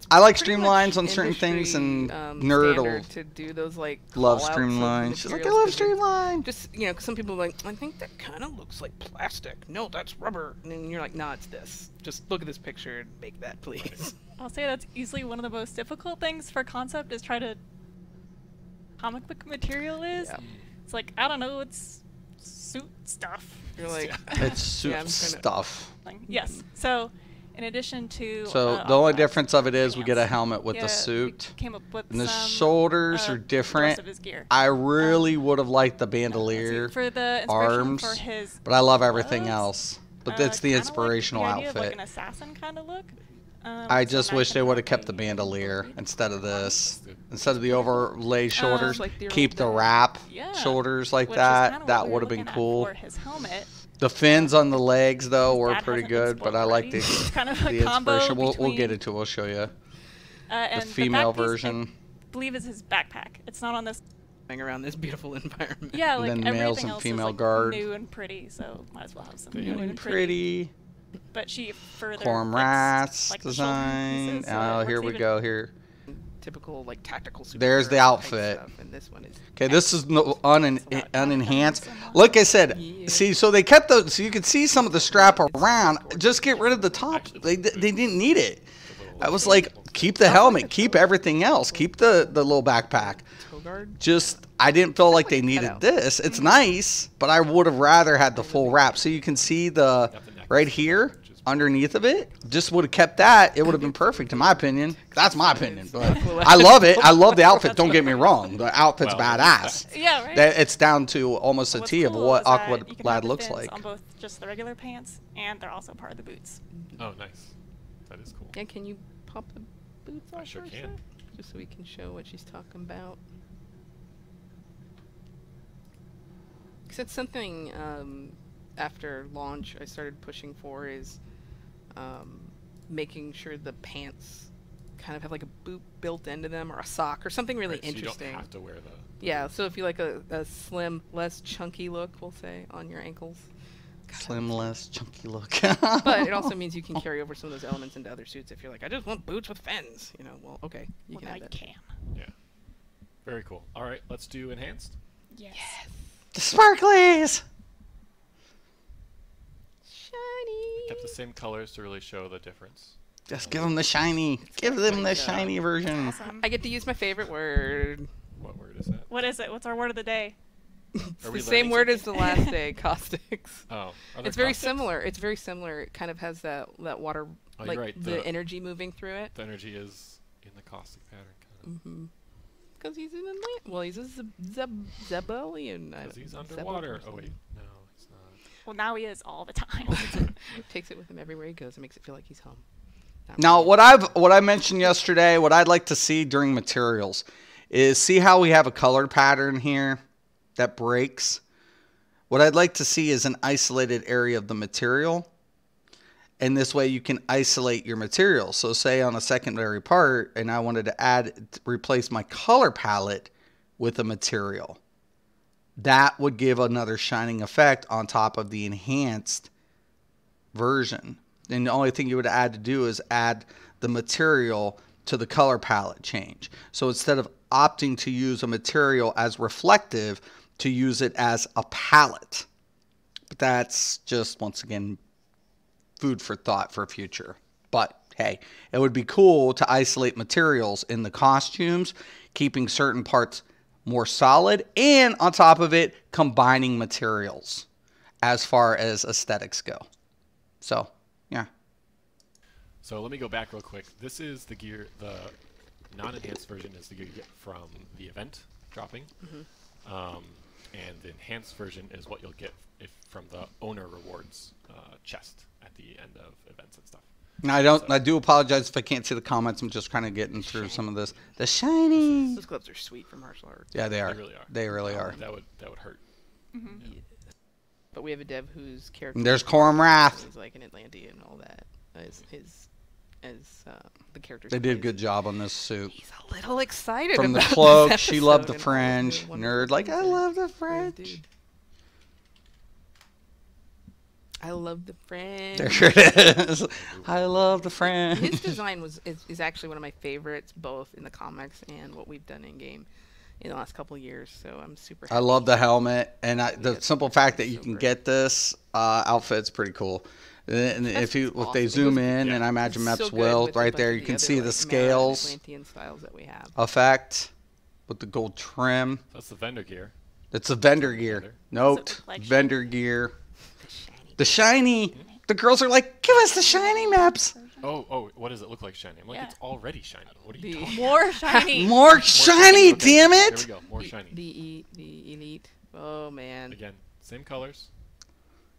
I like streamlines on certain things and nerdle. To do those like love call-outs of streamlines. She's like, I materials, love streamline. Just 'cause some people are like, I think that kind of looks like plastic. No, that's rubber. And then you're like, nah, it's this. Just look at this picture and make that, please. I'll say that's easily one of the most difficult things for concept is try to comic book material is. Yeah. It's like, I don't know, it's suit stuff. You're like, it's suit stuff. Yes. So, in addition to the only difference of it is we get a helmet with the suit, came up with and the shoulders are different. Of his gear. I really would have liked the bandolier for the arms, for his but I love everything else. But that's the inspirational like the idea outfit. Of like an assassin kind of look. I just wish they would have kept the bandolier instead of this. Instead of the overlay shoulders, like the keep the wrap shoulders like that. That would have been cool. For his helmet. The fins on the legs, though, were pretty good, but I like the kind of the inspiration. We'll get into it. We'll show you the female version. I believe is his backpack. It's not on this. Around this beautiful environment. Yeah, like and then males and female guard. New and pretty, so might as well have some new and pretty. But she further Cormorant's design. Oh, here we go. Here. Typical like tactical. There's the outfit. And this one is. Okay, this is unenhanced. Like I said, see, so they kept the, so you could see some of the strap around. Just get rid of the top. They didn't need it. I was like, keep the helmet, keep everything else, keep the little backpack. Just, I didn't feel like they needed this. It's nice, but I would have rather had the full wrap. So you can see the right here underneath of it. Just would have kept that. It would have been perfect in my opinion. That's my opinion, but I love it. I love the outfit. Don't get me wrong. The outfit's badass. Yeah, right. It's down to almost a T of what Aqua Lad looks like. On both just the regular pants, and they're also part of the boots. Oh, nice. That is cool. Yeah, can you pop the boots off? I sure can. Just so we can show what she's talking about. Because it's something after launch I started pushing for is making sure the pants kind of have like a boot built into them or a sock or something really interesting. You don't have to wear the... Yeah, so if you like a slim, less chunky look, we'll say, on your ankles. Slim, less chunky look. But it also means you can carry over some of those elements into other suits if you're like, I just want boots with fins. You know, well, okay. You can have that. Yeah. Very cool. All right, let's do enhanced. Yes. The sparklies! Shiny! Kept the same colors to really show the difference. Just give them the shiny. Give them the shiny version. Awesome. I get to use my favorite word. What word is that? What is it? What's our word of the day? It's the same word as the last day, caustics. Oh, it's very similar. It's very similar. It kind of has that water, like right. the energy moving through it. The energy is in the caustic pattern, kind of. Because he's an well, he's a Zebelian. Because he's underwater. Oh wait, no, he's not. Well, now he is all the time. Takes it with him everywhere he goes. It makes it feel like he's home. Now, what I mentioned yesterday, what I'd like to see during materials, is see how we have a color pattern here that breaks. What I'd like to see is an isolated area of the material. And this way you can isolate your material. So say on a secondary part, and I wanted to replace my color palette with a material. That would give another shining effect on top of the enhanced version. And the only thing you would add to do is add the material to the color palette change. So instead of opting to use a material as reflective, to use it as a palette. But that's just, once again, food for thought for future. But hey, it would be cool to isolate materials in the costumes, keeping certain parts more solid, and on top of it, combining materials as far as aesthetics go. So, yeah. So let me go back real quick. This is the gear, the non-enhanced version is the gear you get from the event dropping. And the enhanced version is what you'll get from the owner rewards chest at the end of events and stuff. Now, I do apologize if I can't see the comments. I'm just kind of getting through some of this. The shiny. Those gloves are sweet for martial arts. Yeah, they are. They really are. They really are. That would hurt. Yeah. But we have a dev whose character. There's Coram Wrath. He's like an Atlantean and all that. the characters. They he did a plays. good job on this suit. He's a little excited From the about cloak, this she loved the episode and all of French. wonderful Nerd, like, things I that love the this French. dude. I love the French. There it is. I love the French. His design is actually one of my favorites, both in the comics and what we've done in game in the last couple of years. So I'm super happy. I love the helmet, and the simple fact that you so can great. get this outfit's pretty cool. And if they awesome. zoom It goes- in, and I imagine It's Maps so good will, with a right bunch there, of you can other, see the like, Mara and scales Atlantean styles that we have. effect with the gold trim. That's the vendor gear. It's a vendor gear. Note, look like vendor gear. The shiny. The girls are like, give us the shiny Maps. Oh, what does it look like shiny? I'm like, Yeah. it's already shiny. What are you talking More shiny. More shiny, Okay, damn There it. we go. More shiny. The elite. Oh man. Again, same colors.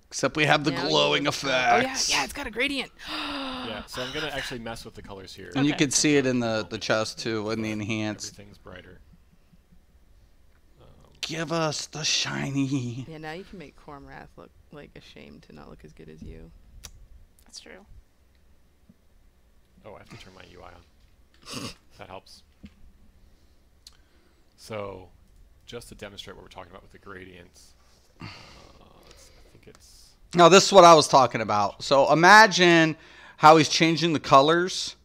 Except we have the Now you glowing look- effects. Oh yeah, it's got a gradient. Yeah, so I'm gonna actually mess with the colors here. And you Okay. can see it in the chest too, in the enhanced. Everything's brighter. Give us the shiny. Yeah, now you can make Cormrath look like ashamed to not look as good as you. That's true. Oh, I have to turn my UI on. That helps. So, just to demonstrate what we're talking about with the gradients, I think it's... Now, this is what I was talking about. So imagine how he's changing the colors.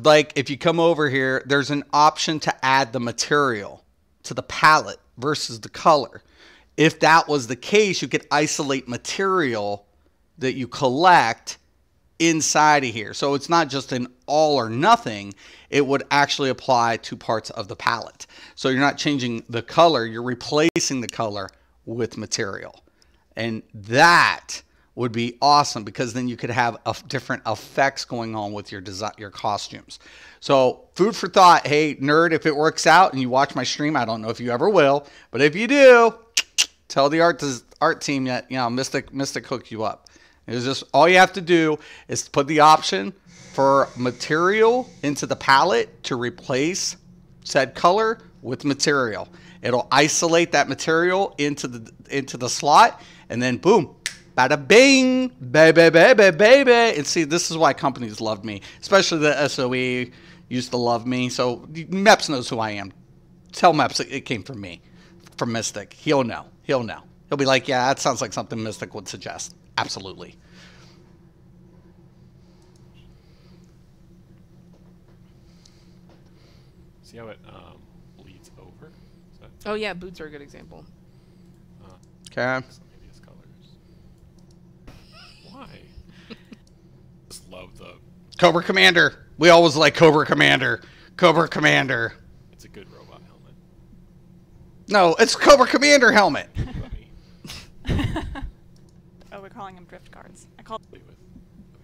Like, if you come over here, there's an option to add the material to the palette versus the color. If that was the case, you could isolate material that you collect inside of here. So it's not just an all or nothing. It would actually apply to parts of the palette. So you're not changing the color. You're replacing the color with material. And that would be awesome, because then you could have different effects going on with your design, your costumes. So food for thought. Hey, nerd, if it works out and you watch my stream, I don't know if you ever will, but if you do, tell the art team that, you know, Mystic hook you up. It's just, all you have to do is put the option for material into the palette to replace said color with material. It'll isolate that material into the slot, and then boom, bada bing, baby, baby, baby. And see, this is why companies love me, especially the SOE used to love me. So Meps knows who I am. Tell Meps it came from me, from Mystic. He'll know. He'll know. He'll be like, yeah, that sounds like something Mystic would suggest. Absolutely. See how it bleeds over? Is that Oh yeah, boots are a good example. Okay. some hideous colors? Why? Just love the... Cobra Commander. We always like Cobra Commander. Cobra Commander. It's a good robot helmet. No, it's Cobra Commander helmet. Let me Oh, we're calling them drift guards. I call play with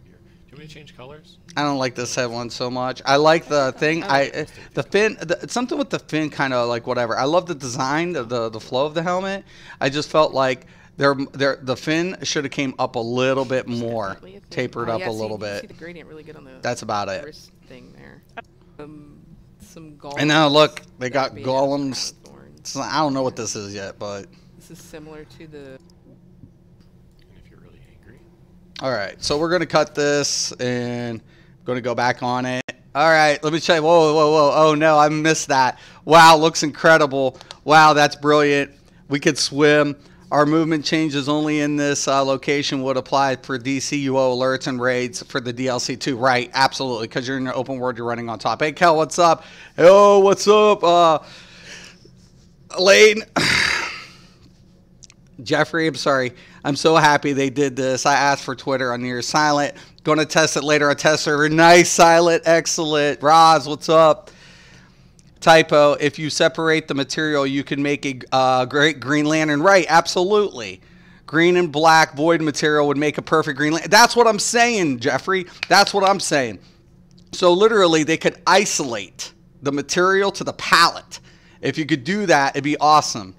gear. Do you want me to change colors? I don't like this head one so much. I like the thing. The fin. Something with the fin, kind of like whatever. I love the design, the flow of the helmet. I just felt like the fin should have came up a little bit more, Definitely a thing. tapered Oh, up yeah, a see, little you see bit. the gradient really good on the That's about it. wrist thing there. Some golems. And now look, they that got would be a golems. crown of thorns. It's not- I don't know what this is yet, but This is similar to the. And if you're really angry... all right. So we're gonna cut this and gonna go back on it. All right, let me check. Whoa, whoa, whoa. Oh no, I missed that. Wow, looks incredible. Wow, that's brilliant. We could swim. Our movement changes only in this location would apply for DCUO alerts and raids for the DLC too. Right, absolutely, because you're in the open world, you're running on top. Hey, Kel, what's up? Oh, what's up? Lane. Jeffrey, I'm sorry. I'm so happy they did this. I asked for Twitter on your Silent. Going to test it later on test server. Nice, Silent. Excellent. Roz, what's up? Typo, if you separate the material, you can make a great Green Lantern. Right, absolutely. Green and black void material would make a perfect Green Lantern. That's what I'm saying, Jeffrey. That's what I'm saying. So literally, they could isolate the material to the palette. If you could do that, it'd be awesome.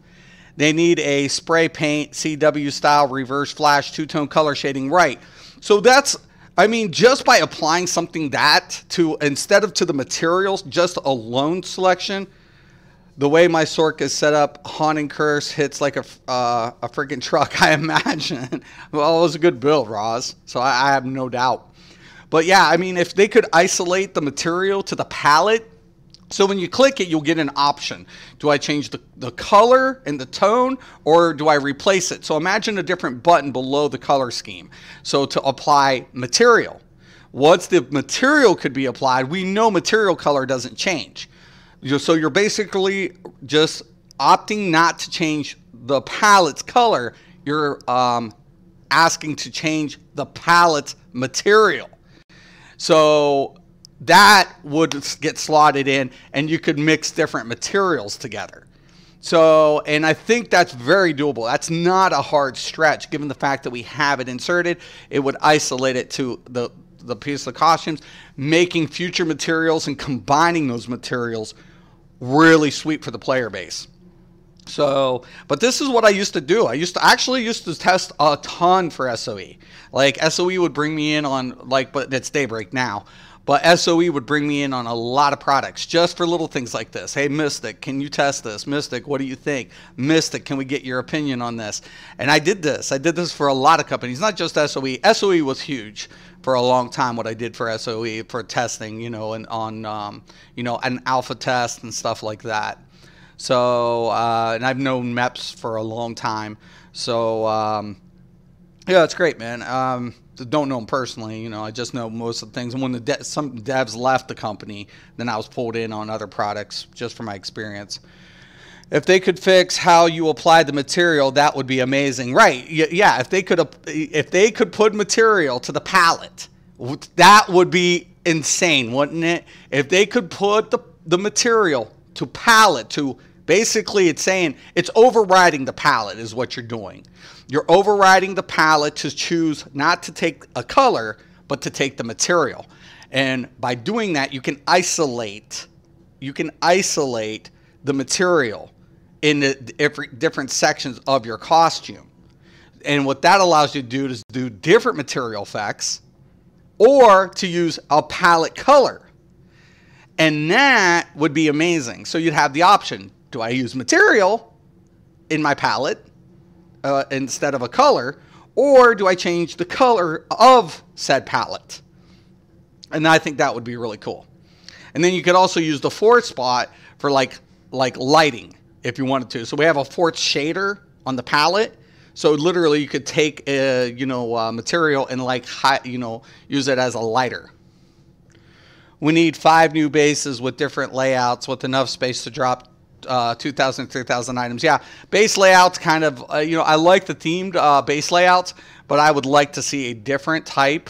They need a spray paint, CW style, reverse flash, two-tone color shading. Right. So that's, I mean, just by applying something that to, instead of to the materials, just a lone selection, the way my Sork is set up, Haunting Curse hits like a freaking truck, I imagine. Well, it was a good build, Roz. So I have no doubt. But yeah, I mean, if they could isolate the material to the palette, so when you click it, you'll get an option. Do I change the color and the tone, or do I replace it? So imagine a different button below the color scheme. So to apply material, once the material could be applied, we know material color doesn't change. So you're basically just opting not to change the palette's color. You're asking to change the palette's material. So that would get slotted in, and you could mix different materials together. So, and I think that's very doable. That's not a hard stretch, given the fact that we have it inserted. It would isolate it to the piece of costumes, making future materials and combining those materials really sweet for the player base. So, but this is what I used to do. I used to test a ton for SOE. Like SOE would bring me in on, like, but it's Daybreak now. But SOE would bring me in on a lot of products just for little things like this. Hey, Mystic, can you test this? Mystic, what do you think? Mystic, can we get your opinion on this? And I did this. I did this for a lot of companies, not just SOE. SOE was huge for a long time, what I did for SOE for testing, you know, and on, you know, an alpha test and stuff like that. So, and I've known MEPs for a long time. So, yeah, it's great, man. Don't know them personally, you know, I just know most of the things. And when some devs left the company, then I was pulled in on other products just from my experience. If they could fix how you apply the material, that would be amazing. Right, yeah, if they could put material to the palette, that would be insane, wouldn't it? If they could put the material to palette, to basically it's saying it's overriding the palette is what you're doing. You're overriding the palette to choose not to take a color, but to take the material. And by doing that, you can isolate the material in the different sections of your costume. And what that allows you to do is do different material effects or to use a palette color. And that would be amazing. So you'd have the option. Do I use material in my palette instead of a color, or do I change the color of said palette? And I think that would be really cool. And then you could also use the fourth spot for like lighting if you wanted to. So we have a fourth shader on the palette. So literally you could take a, you know, material and like use it as a lighter. We need 5 new bases with different layouts with enough space to drop 2,000, 3,000 items. Yeah, base layouts kind of, you know, I like the themed base layouts, but I would like to see a different type.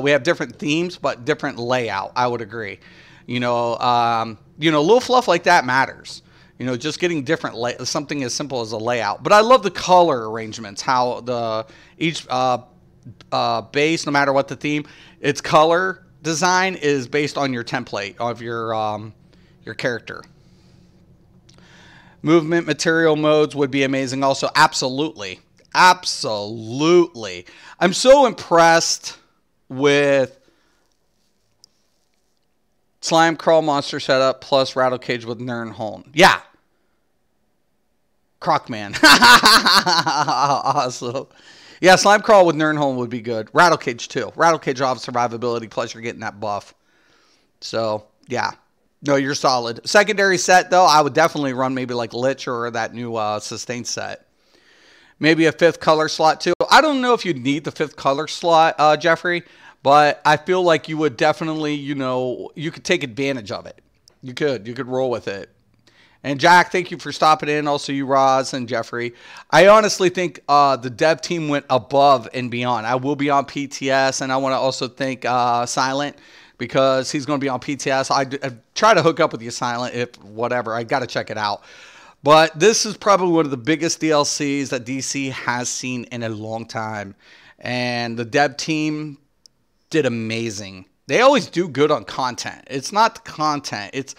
We have different themes, but different layout. I would agree. You know, little fluff like that matters. You know, just getting different, something as simple as a layout. But I love the color arrangements, how each base, no matter what the theme, its color design is based on your template of your character. Movement material modes would be amazing also. Absolutely. Absolutely. I'm so impressed with Slime Crawl monster setup plus Rattle Cage with Nernholm. Yeah. Crocman. Awesome. Yeah, Slime Crawl with Nernholm would be good. Rattle Cage too. Rattle Cage off survivability, plus you're getting that buff. So, yeah. No, you're solid. Secondary set, though, I would definitely run maybe like Lich or that new Sustain set. Maybe a 5th color slot, too. I don't know if you'd need the 5th color slot, Jeffrey, but I feel like you would definitely, you know, you could take advantage of it. You could roll with it. And Jack, thank you for stopping in. Also you, Roz and Jeffrey. I honestly think the dev team went above and beyond. I will be on PTS, and I want to also thank Silent, because he's going to be on PTS. I try to hook up with you, Silent, if whatever. I got to check it out. But this is probably one of the biggest DLCs that DC has seen in a long time. And the dev team did amazing. They always do good on content. It's not the content. It's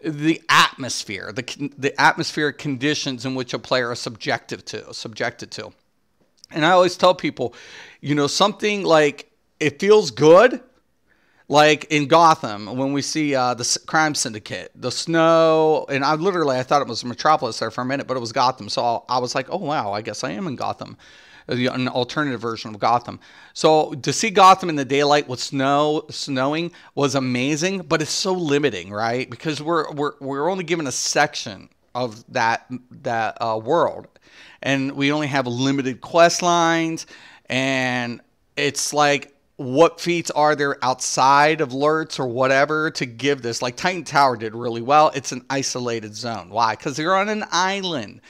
the atmosphere, the atmospheric conditions in which a player is subjected to. And I always tell people, you know, something like it feels good. Like in Gotham, when we see the crime syndicate, the snow, and I thought it was Metropolis there for a minute, but it was Gotham. So I was like, oh, wow, I guess I am in Gotham. an alternative version of Gotham. So to see Gotham in the daylight with snowing was amazing, but it's so limiting, right? Because we're only given a section of that world, and we only have limited quest lines, and it's like, what feats are there outside of Lurtz or whatever to give this? Like Titan Tower did really well. It's an isolated zone. Why? Because you're on an island.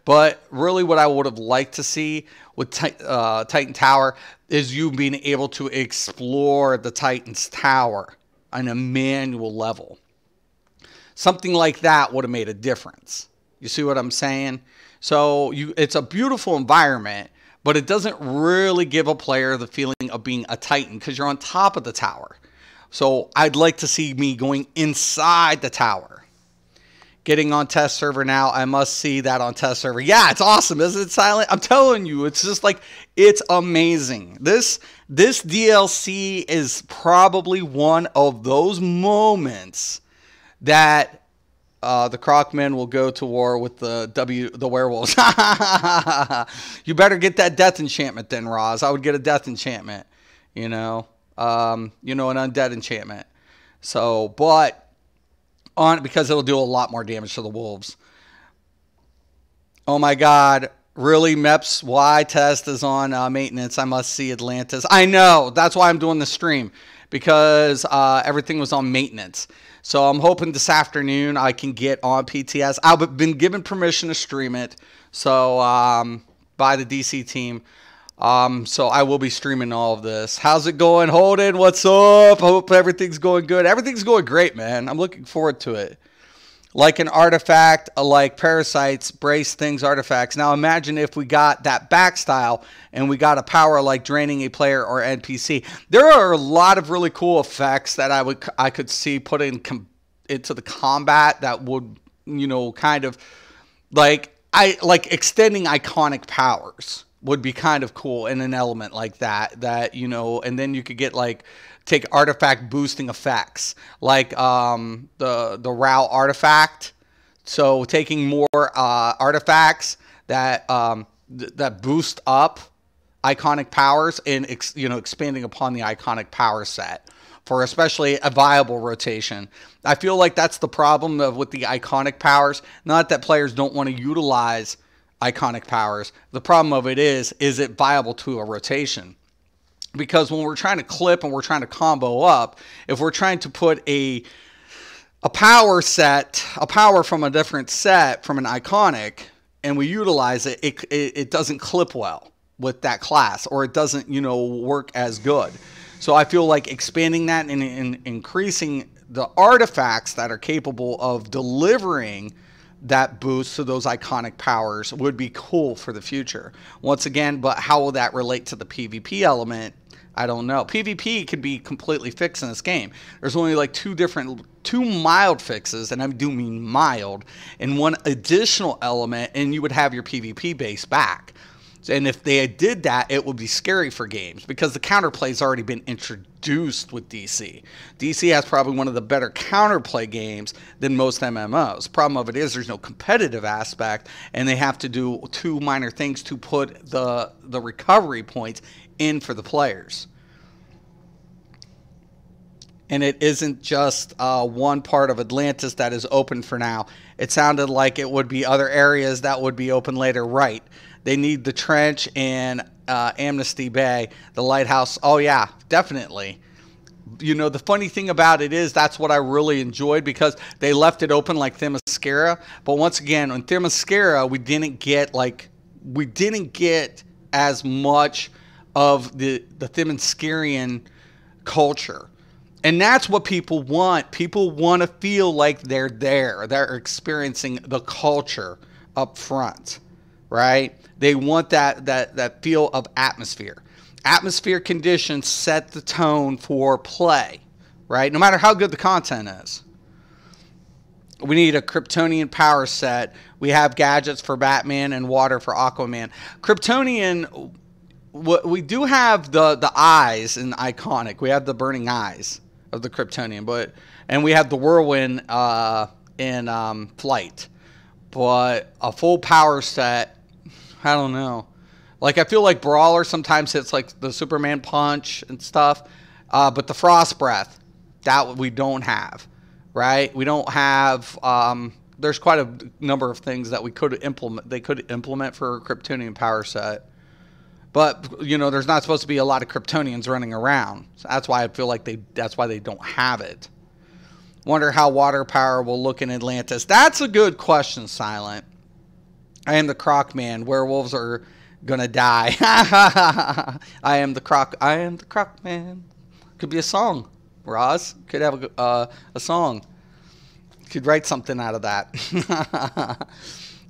But really what I would have liked to see with Titan Tower is you being able to explore the Titan's Tower on a manual level. Something like that would have made a difference. You see what I'm saying? So it's a beautiful environment, but it doesn't really give a player the feeling of being a Titan because you're on top of the tower. So I'd like to see me going inside the tower. Getting on test server now. I must see that on test server. Yeah, it's awesome. Isn't it, Silent? I'm telling you, it's just like, it's amazing. This DLC is probably one of those moments that the Crocmen will go to war with the werewolves. You better get that death enchantment then, Roz. I would get a death enchantment, an undead enchantment. So, because it'll do a lot more damage to the wolves. Oh my God. Really, MEPS Y test is on maintenance. I must see Atlantis. I know. That's why I'm doing the stream. Because everything was on maintenance. So I'm hoping this afternoon I can get on PTS. I've been given permission to stream it. So by the DC team. So I will be streaming all of this. How's it going, Holden? What's up? Hope everything's going good. Everything's going great, man. I'm looking forward to it. Like an artifact, like parasites, brace things, artifacts. Now imagine if we got that back style and we got a power like draining a player or NPC. There are a lot of really cool effects that I could see put into the combat that would, kind of like extending iconic powers would be kind of cool in an element like that, and then you could get take artifact boosting effects like the RAW artifact. So taking more artifacts that that boost up iconic powers and expanding upon the iconic power set for especially a viable rotation. I feel like that's the problem with the iconic powers. Not that players don't want to utilize iconic powers. The problem of it is it viable to a rotation? Because when we're trying to clip and we're trying to combo up, if we're trying to put a power from a different set from an iconic, and we utilize it, it doesn't clip well with that class, or it doesn't, work as good. So I feel like expanding that and increasing the artifacts that are capable of delivering that boost to those iconic powers would be cool for the future. Once again, but how will that relate to the PvP element? I don't know. PvP could be completely fixed in this game. There's only like two mild fixes, and I do mean mild, and one additional element, and you would have your PvP base back. And if they did that, it would be scary for games because the counterplay's already been introduced with DC. DC has probably one of the better counterplay games than most MMOs. Problem of it is there's no competitive aspect, and they have to do two minor things to put the recovery points in for the players. And it isn't just one part of Atlantis that is open for now. It sounded like it would be other areas that would be open later. Right. They need the trench and Amnesty Bay, the lighthouse. Oh, yeah, definitely. The funny thing about it is that's what I really enjoyed because they left it open like Themyscira. But once again, on Themyscira, we didn't get as much of the Themyscirian culture. And that's what people want. People want to feel like they're there. They're experiencing the culture up front, right? They want that feel of atmosphere. Atmosphere conditions set the tone for play, right? No matter how good the content is. We need a Kryptonian power set. We have gadgets for Batman and water for Aquaman. Kryptonian, we do have the eyes in Iconic. We have the burning eyes of the Kryptonian, and we have the whirlwind in Flight. But a full power set, I don't know. Like, I feel like Brawler sometimes hits, like, the Superman punch and stuff. But the Frost Breath, that we don't have, right? We don't have... there's quite a number of things that we could implement. They could implement for a Kryptonian power set. But, you know, there's not supposed to be a lot of Kryptonians running around. So that's why I feel like that's why they don't have it. Wonder how water power will look in Atlantis. That's a good question, Silent. I am the Croc Man. Werewolves are gonna die. I am the Croc Man. Could be a song. Roz could have a song. Could write something out of that.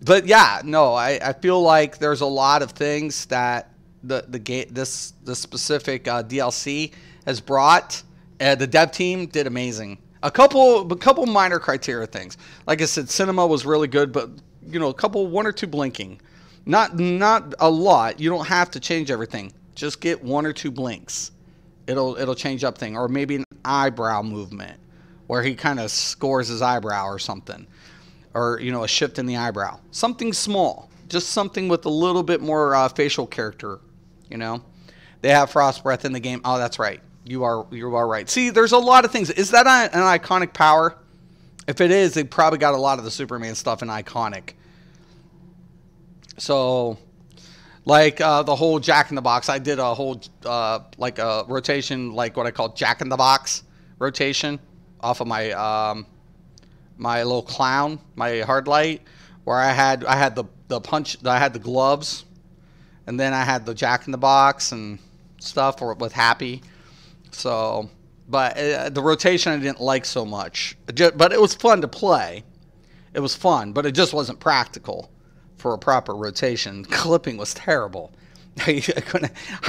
But yeah, no, I feel like there's a lot of things that this specific DLC has brought. The dev team did amazing. A couple minor criteria things. Like I said, cinema was really good, but you know, one or two blinking. Not a lot. You don't have to change everything. Just get one or two blinks. It'll change up thing, or maybe an eyebrow movement where he kind of scores his eyebrow or something, or you know, a shift in the eyebrow. Something small, just something with a little bit more facial character. You know, they have Frost Breath in the game. Oh, that's right. You are right. See, there's a lot of things. Is that an iconic power? If it is, they probably got a lot of the Superman stuff in iconic. So, like the whole Jack in the Box, I did a whole like a rotation, like what I call Jack in the Box rotation off of my my little clown, my hard light, where I had the punch, I had the gloves, and then I had the Jack in the Box and stuff with Happy. So, but the rotation I didn't like so much. But it was fun to play. It was fun, but it just wasn't practical for a proper rotation. Clipping was terrible. I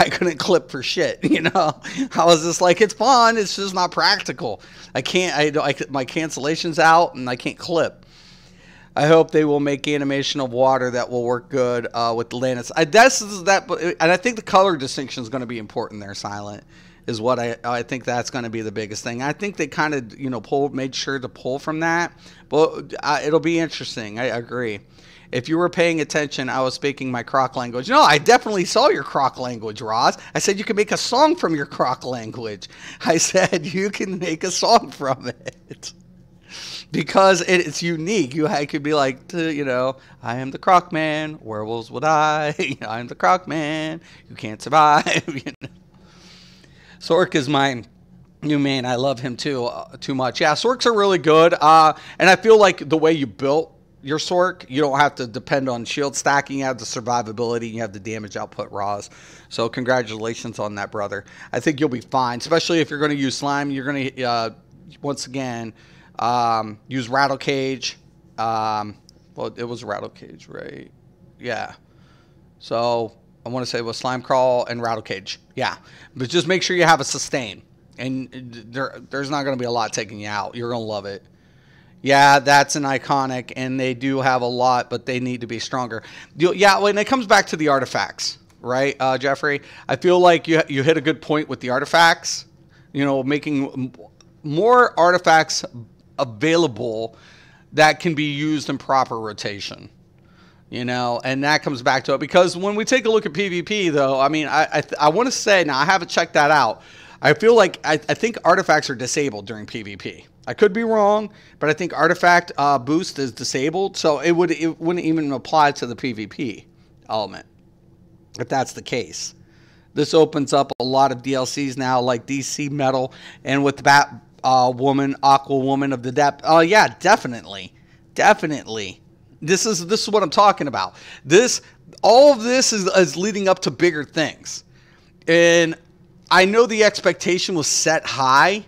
couldn't clip for shit, you know. I was just like, it's fun, it's just not practical. My cancellation's out and I can't clip. I hope they will make animation of water that will work good with Atlantis. And I think the color distinction is going to be important there, Silent, is what I think that's going to be the biggest thing. I think they kind of, you know, made sure to pull from that, but it'll be interesting. I agree. If you were paying attention, I was speaking my Croc language. No, I definitely saw your Croc language, Roz. I said you can make a song from your Croc language. I said you can make a song from it. Because it's unique. I could be like, you know, I am the Croc Man, werewolves will die. I am the Croc Man, you can't survive. You know? Sork is my new main. I love him too much. Yeah, Sorks are really good. And I feel like the way you built your Sork, you don't have to depend on shield stacking. You have the survivability, you have the damage output, Roz. So congratulations on that, brother. I think you'll be fine, especially if you're going to use slime. You're going to, once again, use Rattle Cage. Well, it was Rattle Cage, right? Yeah. So I want to say it was Slime Crawl and Rattle Cage. Yeah. But just make sure you have a sustain. And there's not going to be a lot taking you out. You're going to love it. Yeah, that's an iconic, and they do have a lot, but they need to be stronger. Yeah, when it comes back to the artifacts, right, Jeffrey? I feel like you hit a good point with the artifacts. You know, making more artifacts available that can be used in proper rotation. You know, and that comes back to it. Because when we take a look at PvP, though, I mean, I want to say, now I haven't checked that out. I feel like, I think artifacts are disabled during PvP. I could be wrong, but I think artifact boost is disabled, so it wouldn't even apply to the PvP element, if that's the case. This opens up a lot of DLCs now, like DC Metal, and with Bat Woman, Aqua Woman of the Depth. Oh yeah, definitely. This is what I'm talking about. All of this is leading up to bigger things, and I know the expectation was set high.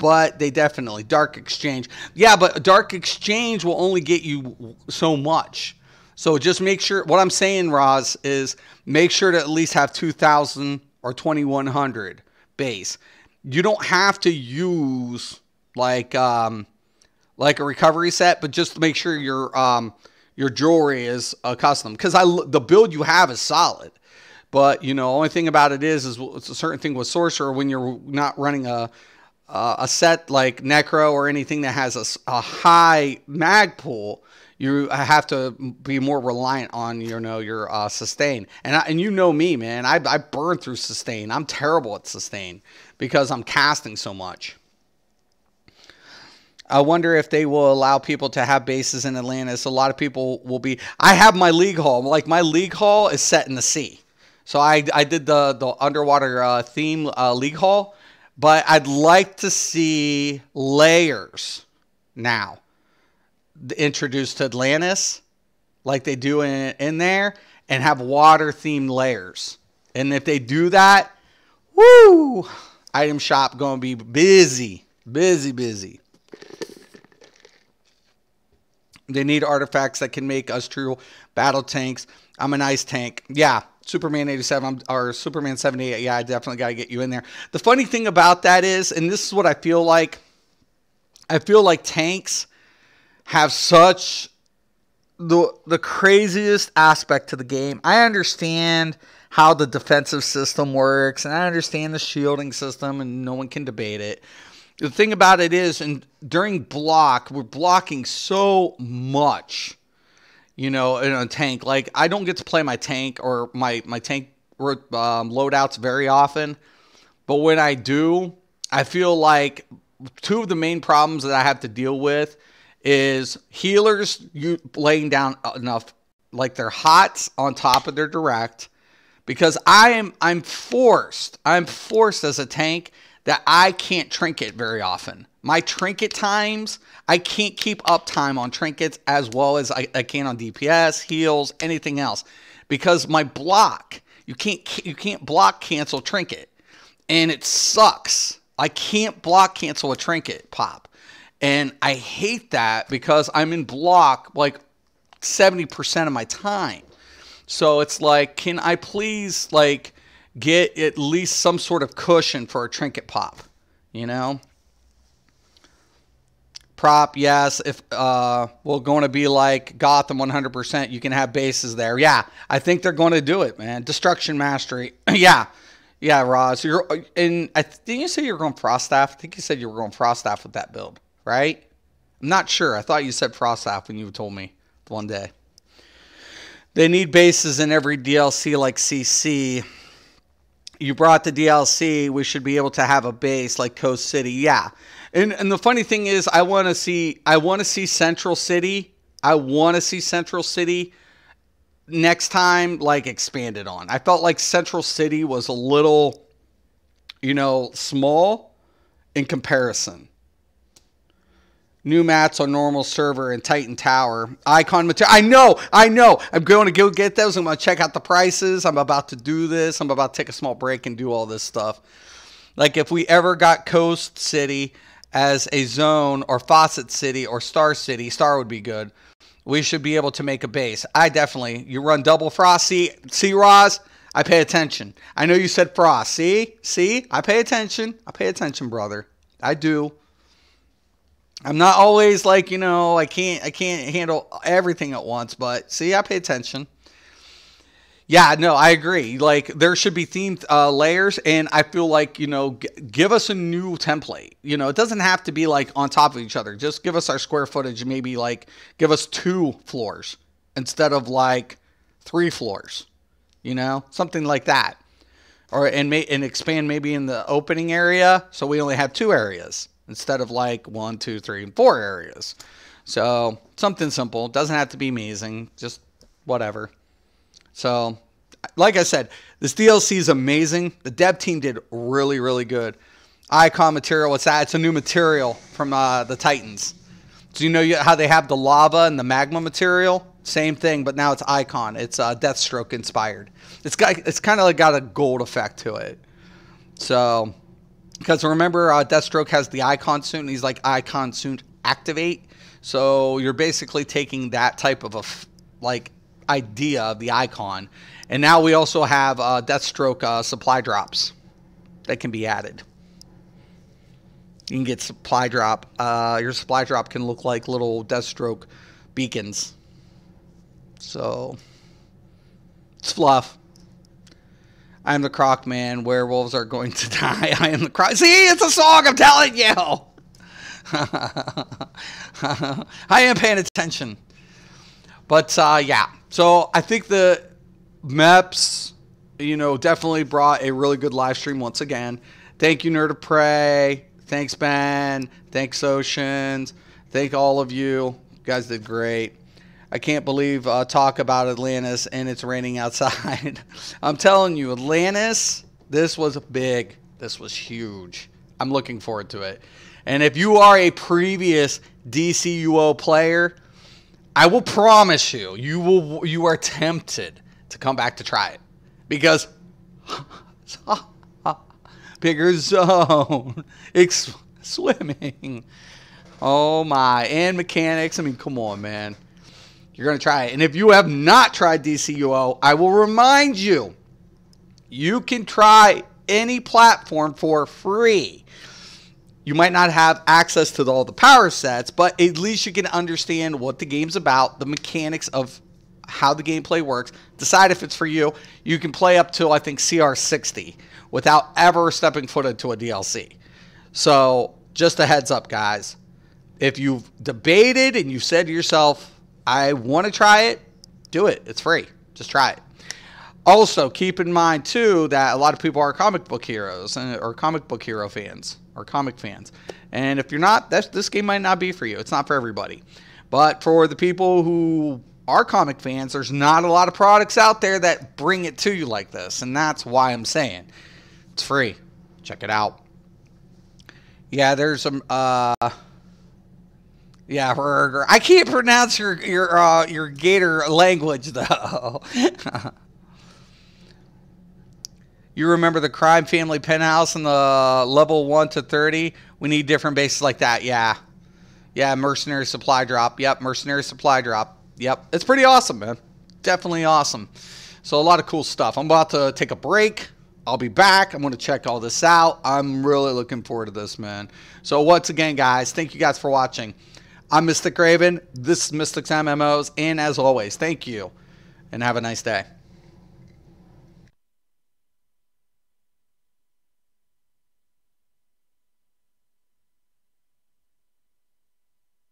But they definitely, Dark Exchange. Yeah, but Dark Exchange will only get you so much. So just make sure, what I'm saying, Roz, is make sure to at least have 2,000 or 2,100 base. You don't have to use like a recovery set, but just make sure your jewelry is custom. Because the build you have is solid. But, you know, only thing about it is it's a certain thing with Sorcerer when you're not running a set like Necro or anything that has a high mag pool, you have to be more reliant on, your sustain. And you know me, man. I burn through sustain. I'm terrible at sustain because I'm casting so much. I wonder if they will allow people to have bases in Atlantis. A lot of people will be. I have my league hall. Like, my league hall is set in the sea. So I did the underwater theme league hall. But I'd like to see layers now introduced to Atlantis, like they do in there, and have water-themed layers. And if they do that, woo! Item shop going to be busy. Busy. They need artifacts that can make us true battle tanks. I'm an ice tank. Yeah, Superman 87 or Superman 78. Yeah, I definitely got to get you in there. The funny thing about that is, and this is what I feel like tanks have such the craziest aspect to the game. I understand how the defensive system works, and I understand the shielding system, and no one can debate it. The thing about it is, and during block, we're blocking so much, in a tank. Like, I don't get to play my tank or my tank loadouts very often. But when I do, I feel like two of the main problems that I have to deal with is healers laying down enough, like their hots on top of their direct. Because I'm forced as a tank that I can't trinket very often. My trinket times, I can't keep up time on trinkets as well as I can on DPS, heals, anything else. Because my block, you can't block cancel trinket. And it sucks. I can't block cancel a trinket pop. And I hate that because I'm in block like 70% of my time. So it's like, can I please get at least some sort of cushion for a trinket pop, Prop, yes. If we're going to be like Gotham 100%, you can have bases there. Yeah, I think they're going to do it, man. Destruction Mastery. Yeah, Roz. Didn't you say you were going Froststaff? I think you said you were going Froststaff with that build, right? I'm not sure. I thought you said Froststaff when you told me one day. They need bases in every DLC like CC. You brought the DLC, we should be able to have a base like Coast City. Yeah. And the funny thing is, I want to see Central City. I want to see Central City next time expanded on. I felt like Central City was a little small in comparison. New mats on normal server and Titan Tower. Icon material. I know. I'm going to go get those. I'm going to check out the prices. I'm about to do this. I'm about to take a small break and do all this stuff. Like, if we ever got Coast City as a zone, or Faucet City, or Star City, Star would be good. We should be able to make a base. You run double Frost. See, Roz? I pay attention. I know you said Frost. See? I pay attention. Brother. I do. I'm not always I can't handle everything at once, but see, I pay attention. Yeah, no, I agree. There should be themed layers, and I feel like, give us a new template. It doesn't have to be on top of each other. Just give us our square footage, and maybe give us 2 floors instead of 3 floors. Something like that. And expand maybe in the opening area, so we only have 2 areas. Instead of 1, 2, 3, and 4 areas. So, something simple. Doesn't have to be amazing. Just whatever. So, like I said, this DLC is amazing. The dev team did really, really good. Icon material, what's that? It's a new material from the Titans. So, how they have the lava and the magma material? Same thing, but now it's Icon. It's Deathstroke inspired. It's kind of got a gold effect to it. So... Because remember, Deathstroke has the Icon suit, and he's Icon suit activate. So you're basically taking that type of idea of the Icon. And now we also have Deathstroke supply drops that can be added. You can get supply drop. Your supply drop can look like little Deathstroke beacons. So it's fluff. I am the Croc Man. Werewolves are going to die. I am the Croc. See, it's a song. I'm telling you. I am paying attention. But yeah, so I think the MEPS, definitely brought a really good live stream once again. Thank you, Nerd of Prey. Thanks, Ben. Thanks, Oceans. Thank all of you. You guys did great. I can't believe talk about Atlantis and it's raining outside. I'm telling you, Atlantis, this was big. This was huge. I'm looking forward to it. And if you are a previous DCUO player, I will promise you, you are tempted to come back to try it. Because bigger zone, swimming, oh my, and mechanics. I mean, come on, man. You're going to try it. And if you have not tried DCUO, I will remind you, you can try any platform for free. You might not have access to all the power sets, but at least you can understand what the game's about, the mechanics of how the gameplay works, decide if it's for you. You can play up to, I think, CR60 without ever stepping foot into a DLC. So just a heads up, guys. If you've debated and you said to yourself, I want to try it, do it. It's free. Just try it. Also, keep in mind, too, that a lot of people are comic book heroes or comic book hero fans or comic fans. And if you're not, this game might not be for you. It's not for everybody. But for the people who are comic fans, there's not a lot of products out there that bring it to you like this. And that's why I'm saying it's free. Check it out. Yeah, there's some... Yeah, I can't pronounce your gator language, though. You remember the Crime Family Penthouse in the level 1 to 30? We need different bases like that. Yeah. Yeah, Mercenary Supply Drop. Yep, Mercenary Supply Drop. Yep, it's pretty awesome, man. Definitely awesome. So a lot of cool stuff. I'm about to take a break. I'll be back. I'm going to check all this out. I'm really looking forward to this, man. So once again, guys, thank you guys for watching. I'm Mystic Raven. This is Mystic's MMOs. And as always, thank you. And have a nice day.